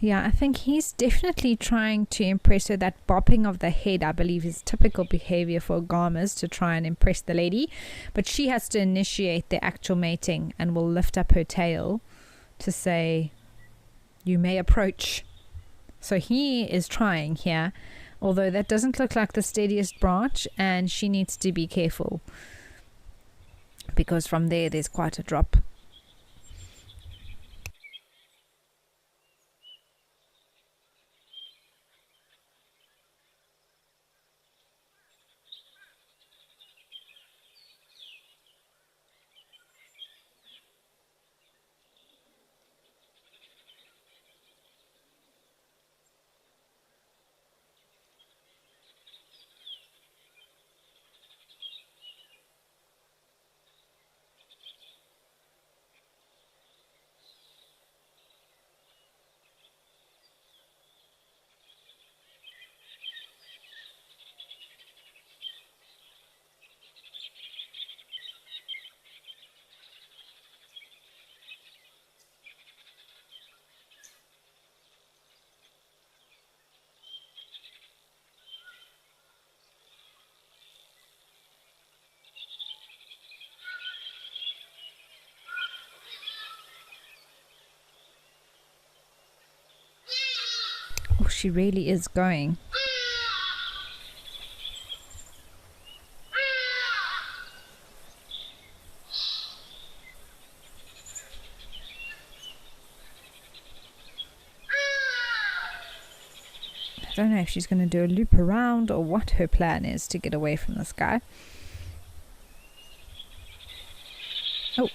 Yeah, I think he's definitely trying to impress her. That bopping of the head, I believe, is typical behavior for gamas to try and impress the lady. But she has to initiate the actual mating and will lift up her tail to say, you may approach. So he is trying here, although that doesn't look like the steadiest branch, and she needs to be careful because from there's quite a drop. she really is going. I don't know if she's going to do a loop around or what her plan is to get away from this guy. Oh.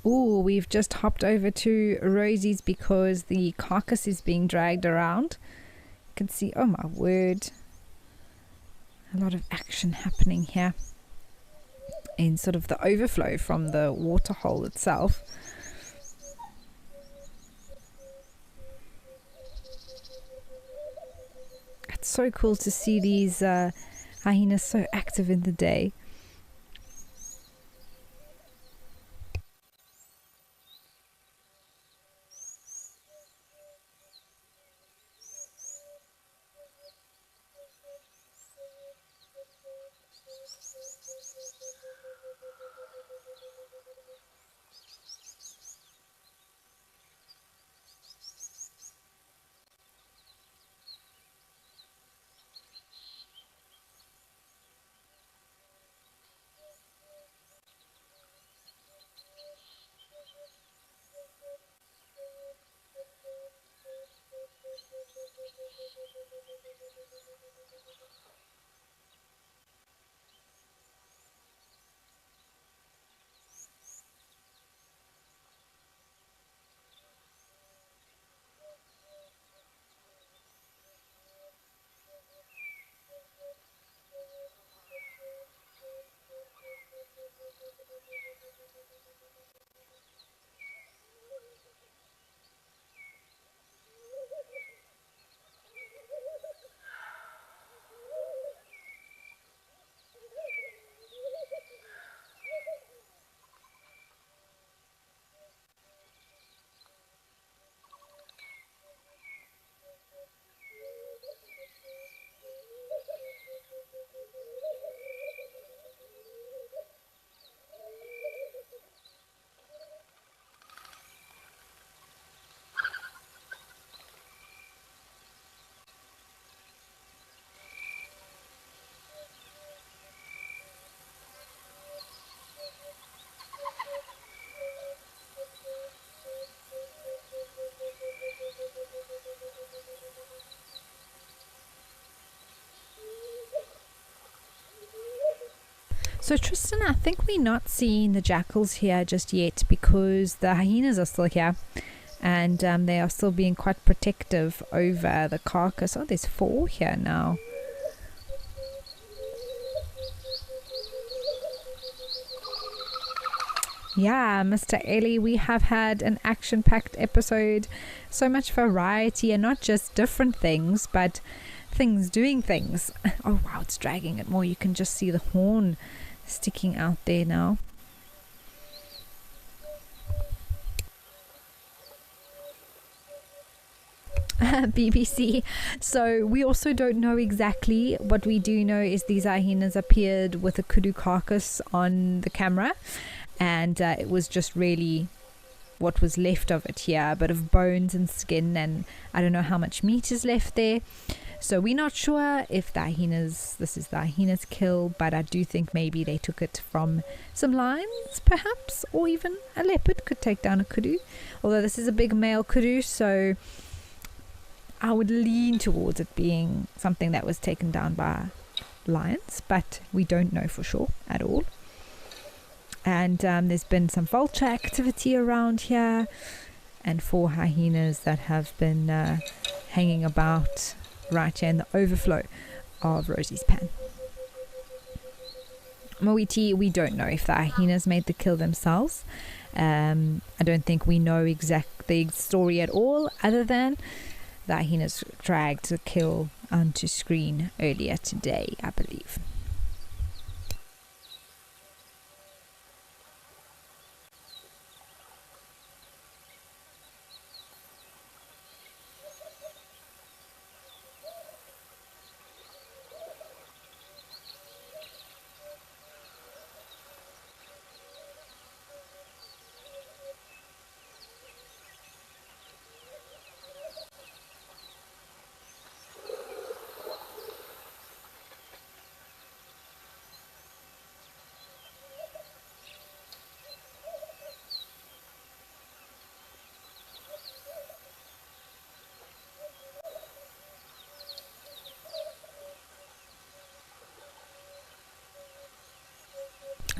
Oh, we've just hopped over to Rosie's because the carcass is being dragged around. You can see, oh my word, a lot of action happening here in sort of the overflow from the waterhole itself. It's so cool to see these hyenas so active in the day. So Tristan, I think we're not seeing the jackals here just yet because the hyenas are still here and they are still being quite protective over the carcass. Oh, there's 4 here now. Yeah, Mr. Ellie, we have had an action-packed episode. So much variety and not just different things, but things doing things. Oh wow, it's dragging it more. You can just see the horn sticking out there now. BBC. So we also don't know exactly. What we do know is these hyenas appeared with a kudu carcass on the camera, and it was just really what was left of it here, a bit of bones and skin, and I don't know how much meat is left there. So we're not sure if this is the hyena's kill, but I do think maybe they took it from some lions perhaps, or even a leopard could take down a kudu, although this is a big male kudu, so I would lean towards it being something that was taken down by lions, but we don't know for sure at all. And there's been some vulture activity around here, and 4 hyenas that have been hanging about right here in the overflow of Rosie's pan. Moiti, we don't know if the hyenas made the kill themselves. I don't think we know the story at all, other than the hyenas dragged the kill onto screen earlier today, I believe.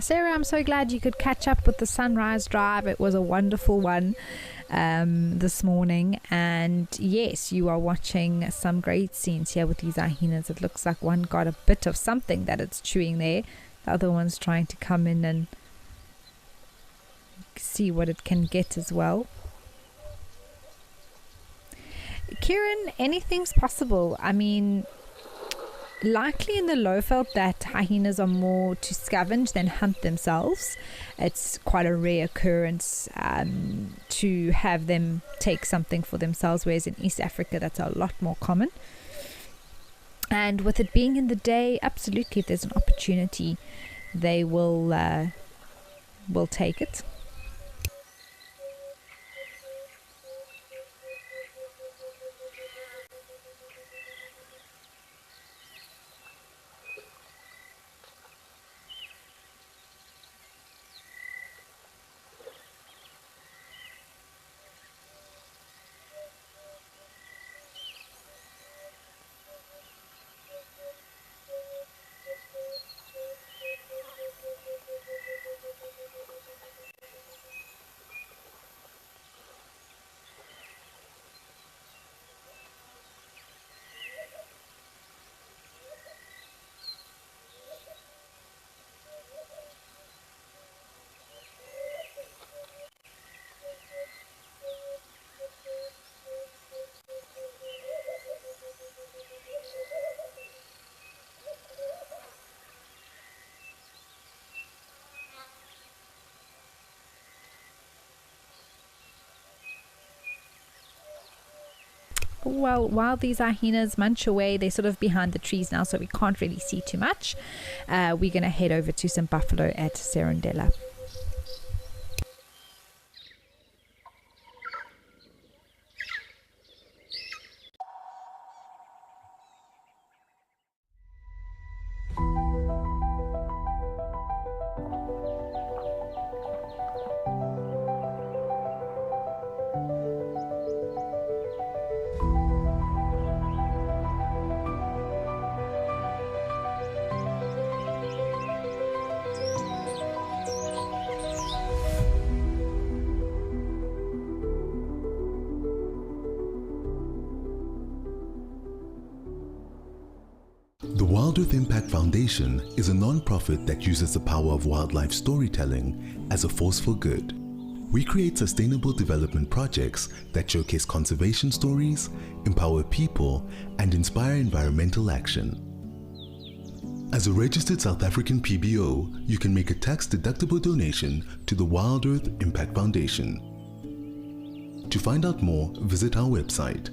Sarah, I'm so glad you could catch up with the sunrise drive. It was a wonderful one this morning. And yes, you are watching some great scenes here with these hyenas. It looks like one got a bit of something that it's chewing there. The other one's trying to come in and see what it can get as well. Kieran, anything's possible. I mean, likely in the Lowveld that hyenas are more to scavenge than hunt themselves. It's quite a rare occurrence to have them take something for themselves, whereas in East Africa that's a lot more common. And with it being in the day, absolutely, if there's an opportunity, they will take it. Well, while these hyenas munch away, they're sort of behind the trees now, so we can't really see too much. We're going to head over to some buffalo at Serondela. The Wild Earth Impact Foundation is a non-profit that uses the power of wildlife storytelling as a force for good. We create sustainable development projects that showcase conservation stories, empower people, and inspire environmental action. As a registered South African PBO, you can make a tax-deductible donation to the Wild Earth Impact Foundation. To find out more, visit our website.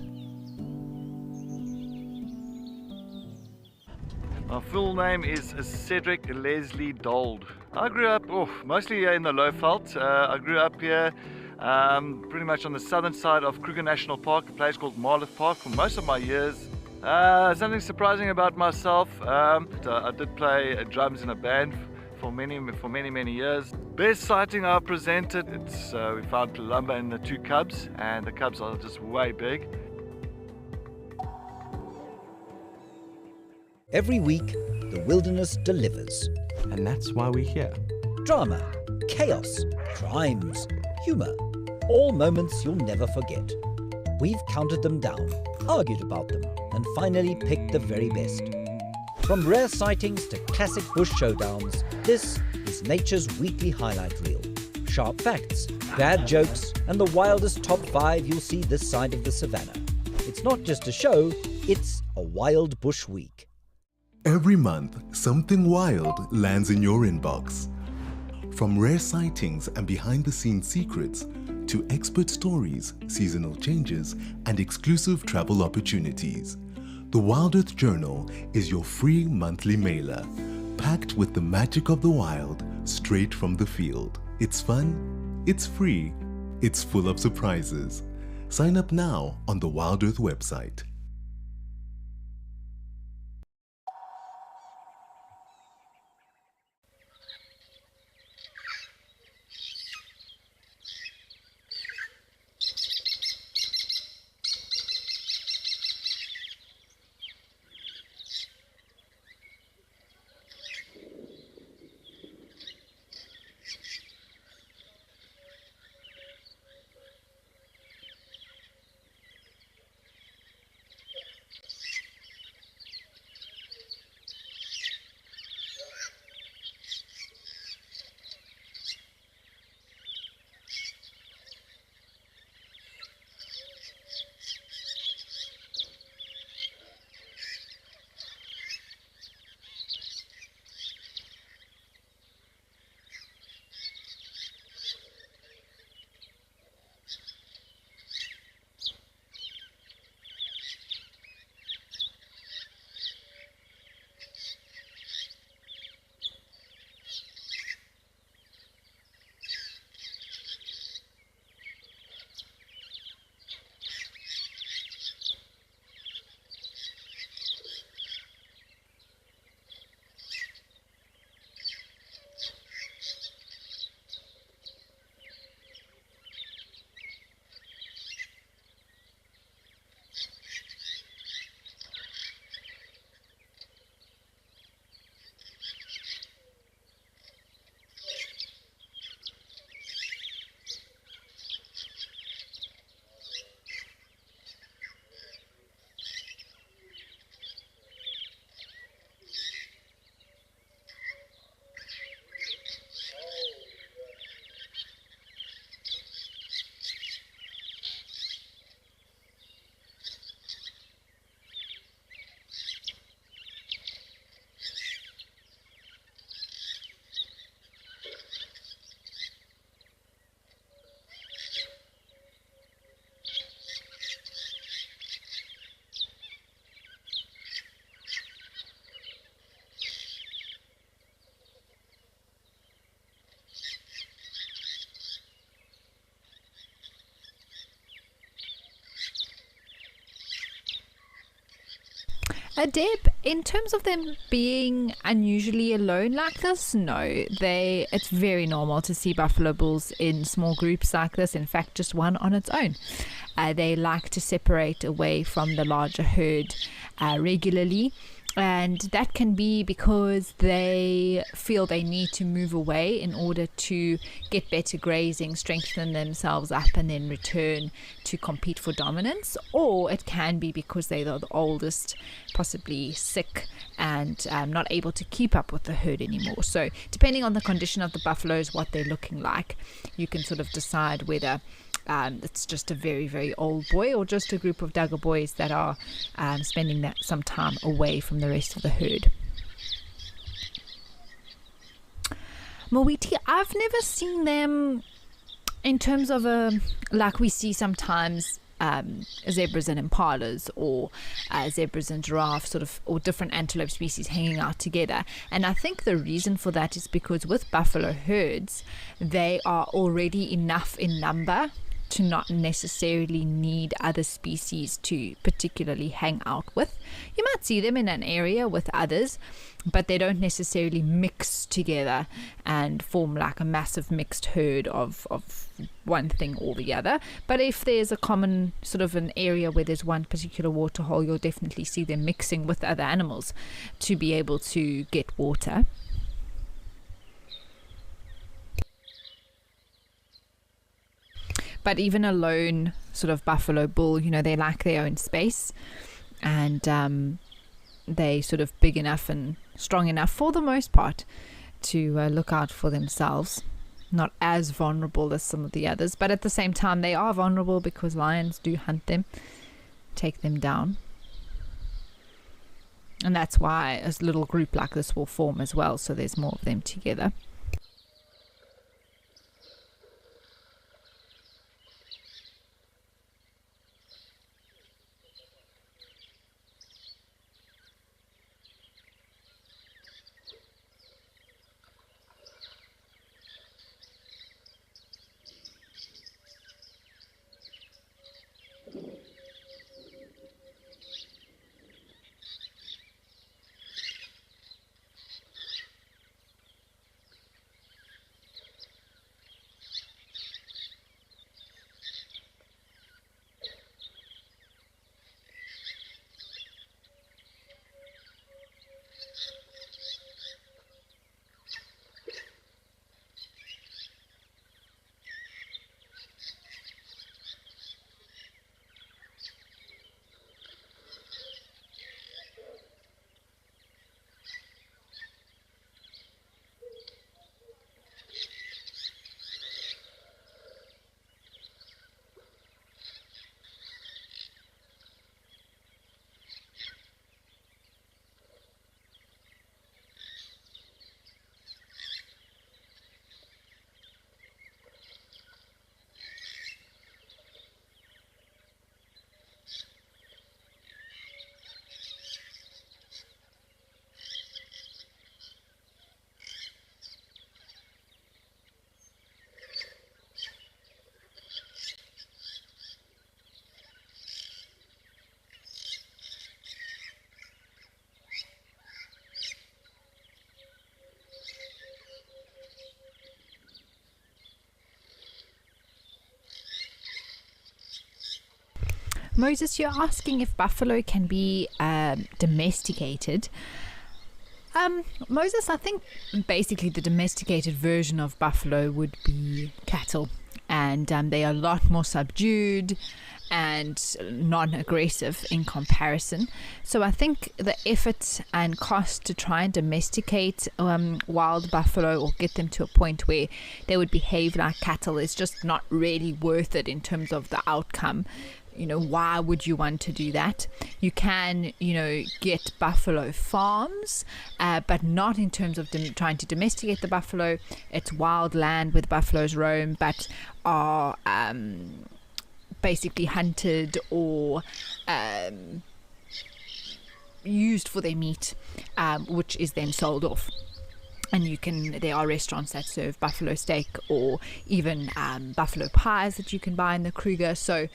My full name is Cedric Leslie Dold. I grew up mostly in the Lowveld. I grew up here pretty much on the southern side of Kruger National Park, a place called Marlow Park, for most of my years. Something surprising about myself, I did play drums in a band for many years. Best sighting I presented, we found lumber in the two cubs, and the cubs are just way big. Every week, the wilderness delivers. And that's why we're here. Drama, chaos, crimes, humour. All moments you'll never forget. We've counted them down, argued about them, and finally picked the very best. From rare sightings to classic bush showdowns, this is nature's weekly highlight reel. Sharp facts, bad jokes, and the wildest top 5 you'll see this side of the savannah. It's not just a show, it's a wild bush week. Every month, something wild lands in your inbox. From rare sightings and behind-the-scenes secrets to expert stories, seasonal changes, and exclusive travel opportunities, the Wild Earth Journal is your free monthly mailer, packed with the magic of the wild straight from the field. It's fun, it's free, it's full of surprises. Sign up now on the Wild Earth website. Deb, in terms of them being unusually alone like this, no, it's very normal to see buffalo bulls in small groups like this. In fact, just one on its own. They like to separate away from the larger herd regularly. And that can be because they feel they need to move away in order to get better grazing, strengthen themselves up, and then return to compete for dominance. Or it can be because they are the oldest, possibly sick, and not able to keep up with the herd anymore. So depending on the condition of the buffaloes, what they're looking like, you can sort of decide whether it's just a very, very old boy or just a group of Duggar boys that are spending some time away from the rest of the herd. Mawiti, I've never seen them in terms of like we see sometimes zebras and impalas, or zebras and giraffes, sort of, or different antelope species hanging out together. And I think the reason for that is because with buffalo herds, they are already enough in number to not necessarily need other species to particularly hang out with. You might see them in an area with others, but they don't necessarily mix together and form like a massive mixed herd of one thing or the other. But if there's a common sort of an area where there's one particular waterhole, you'll definitely see them mixing with other animals to be able to get water. But even a lone sort of buffalo bull, they like their own space, and they sort of big enough and strong enough for the most part to look out for themselves. Not as vulnerable as some of the others, but at the same time they are vulnerable because lions do hunt them, take them down. And that's why a little group like this will form as well, so there's more of them together. Moses, you're asking if buffalo can be domesticated. Moses, I think basically the domesticated version of buffalo would be cattle, and they are a lot more subdued and non-aggressive in comparison. So I think the effort and cost to try and domesticate wild buffalo or get them to a point where they would behave like cattle is just not really worth it in terms of the outcome. Why would you want to do that? You can, get buffalo farms, but not in terms of trying to domesticate the buffalo. It's wild land where the buffaloes roam, but are basically hunted or used for their meat, which is then sold off. And there are restaurants that serve buffalo steak or even buffalo pies that you can buy in the Kruger. So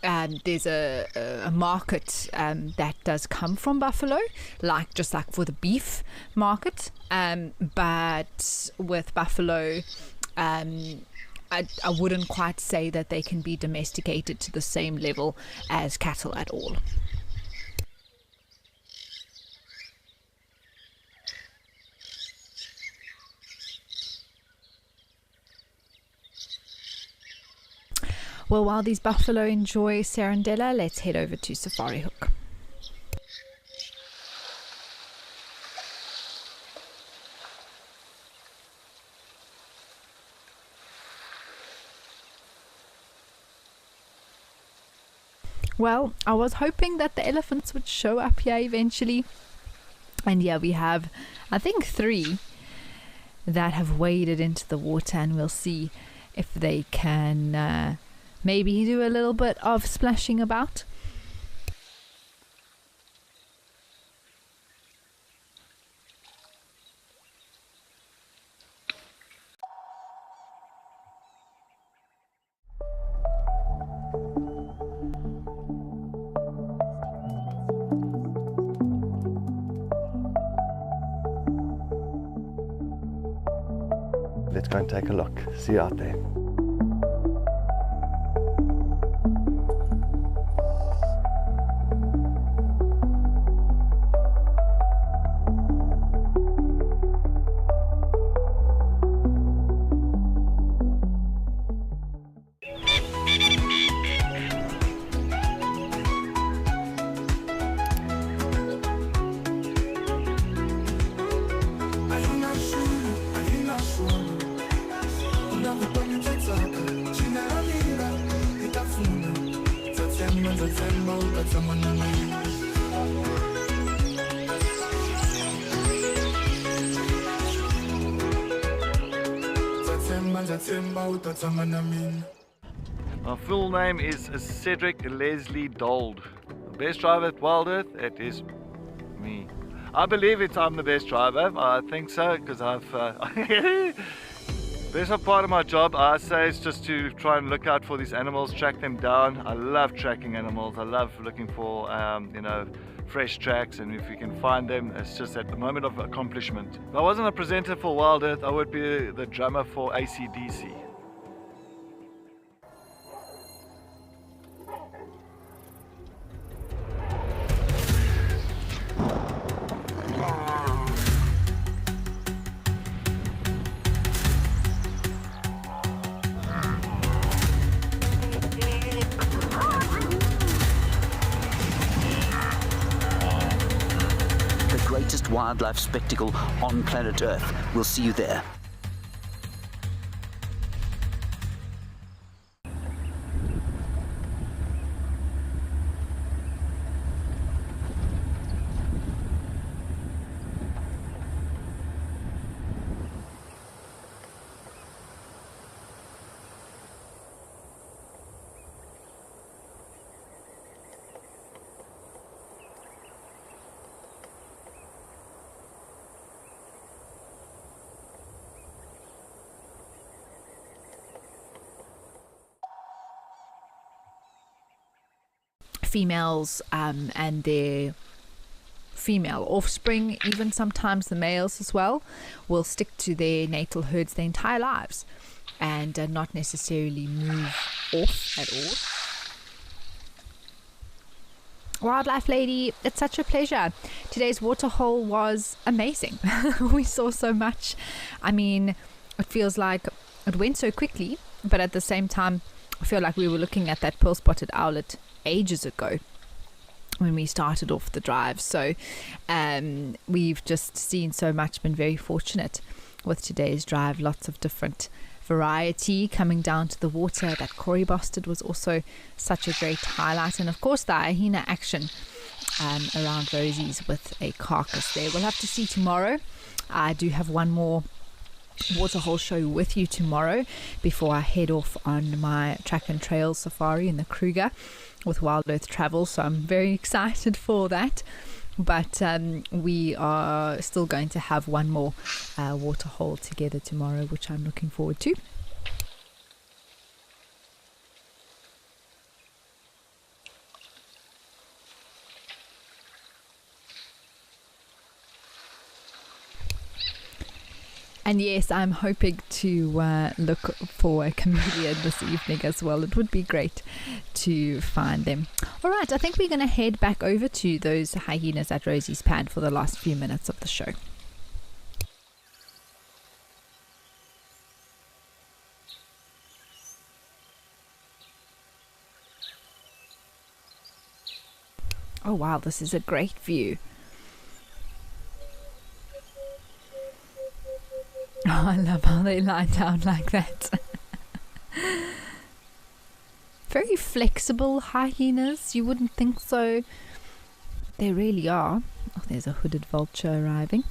there's a market that does come from buffalo, just like for the beef market. But with buffalo, I wouldn't quite say that they can be domesticated to the same level as cattle at all. Well, while these buffalo enjoy Sarandella, let's head over to Safari Hook. Well, I was hoping that the elephants would show up here eventually. And yeah, we have, I think, 3 that have waded into the water, and we'll see if they can maybe do a little bit of splashing about. Let's go and take a look. See you out there. My full name is Cedric Leslie Dold. The best driver at Wild Earth, it is me. I believe I'm the best driver. I think so, because I've... best part of my job, I say, is just to try and look out for these animals, track them down. I love tracking animals. I love looking for, fresh tracks, and if you can find them, it's just at the moment of accomplishment. If I wasn't a presenter for Wild Earth, I would be the drummer for AC/DC. Wildlife spectacle on planet Earth. We'll see you there. Females and their female offspring, even sometimes the males as well, will stick to their natal herds their entire lives and not necessarily move off at all. Wildlife lady, it's such a pleasure. Today's waterhole was amazing. We saw so much. I mean, it feels like it went so quickly, but at the same time I feel like we were looking at that pearl-spotted owlet ages ago when we started off the drive. So we've just seen so much, been very fortunate with today's drive. Lots of different variety coming down to the water. That Cory bastard was also such a great highlight, and of course the hyena action around Rosie's with a carcass there. We'll have to see tomorrow. I do have one more waterhole show with you tomorrow before I head off on my track and trail safari in the Kruger with Wild Earth Travel, so I'm very excited for that. But we are still going to have one more waterhole together tomorrow, which I'm looking forward to. And yes, I'm hoping to look for a comedian this evening as well. It would be great to find them. All right, I think we're going to head back over to those hyenas at Rosie's Pad for the last few minutes of the show. Oh wow, this is a great view. Oh, I love how they lie down like that. Very flexible hyenas. You wouldn't think so. They really are. Oh, there's a hooded vulture arriving.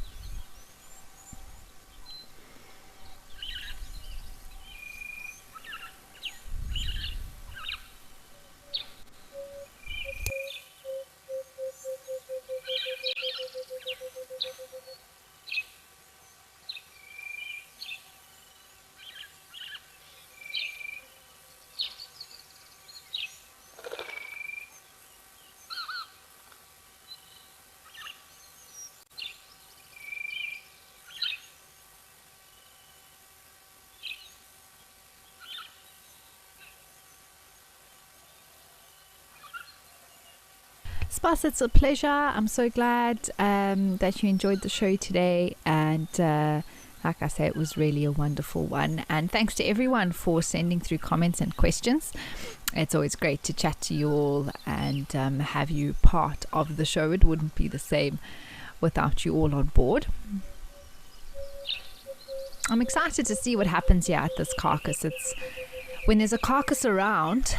Spas, it's a pleasure. I'm so glad that you enjoyed the show today, and like I say, it was really a wonderful one. And thanks to everyone for sending through comments and questions. It's always great to chat to you all and have you part of the show. It wouldn't be the same without you all on board. I'm excited to see what happens here at this carcass. It's when there's a carcass around,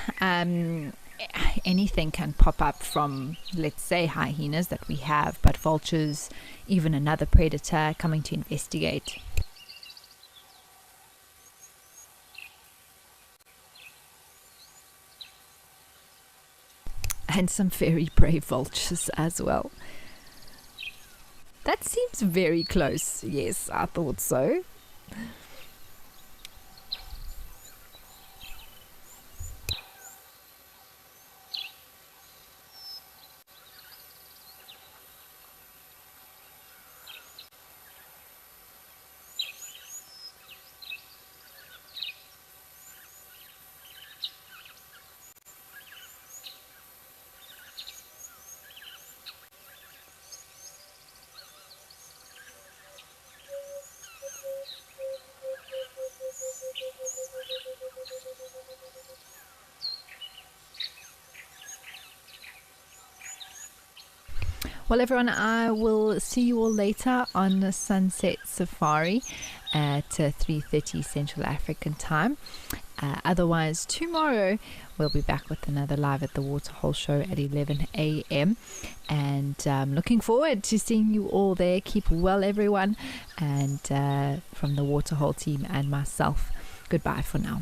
anything can pop up from, let's say, hyenas that we have, but vultures, even another predator coming to investigate. And some very brave vultures as well. That seems very close. Yes, I thought so. Well, everyone, I will see you all later on the Sunset Safari at 3:30 Central African time. Otherwise, tomorrow we'll be back with another Live at the Waterhole show at 11 a.m. And looking forward to seeing you all there. Keep well, everyone. And from the Waterhole team and myself, goodbye for now.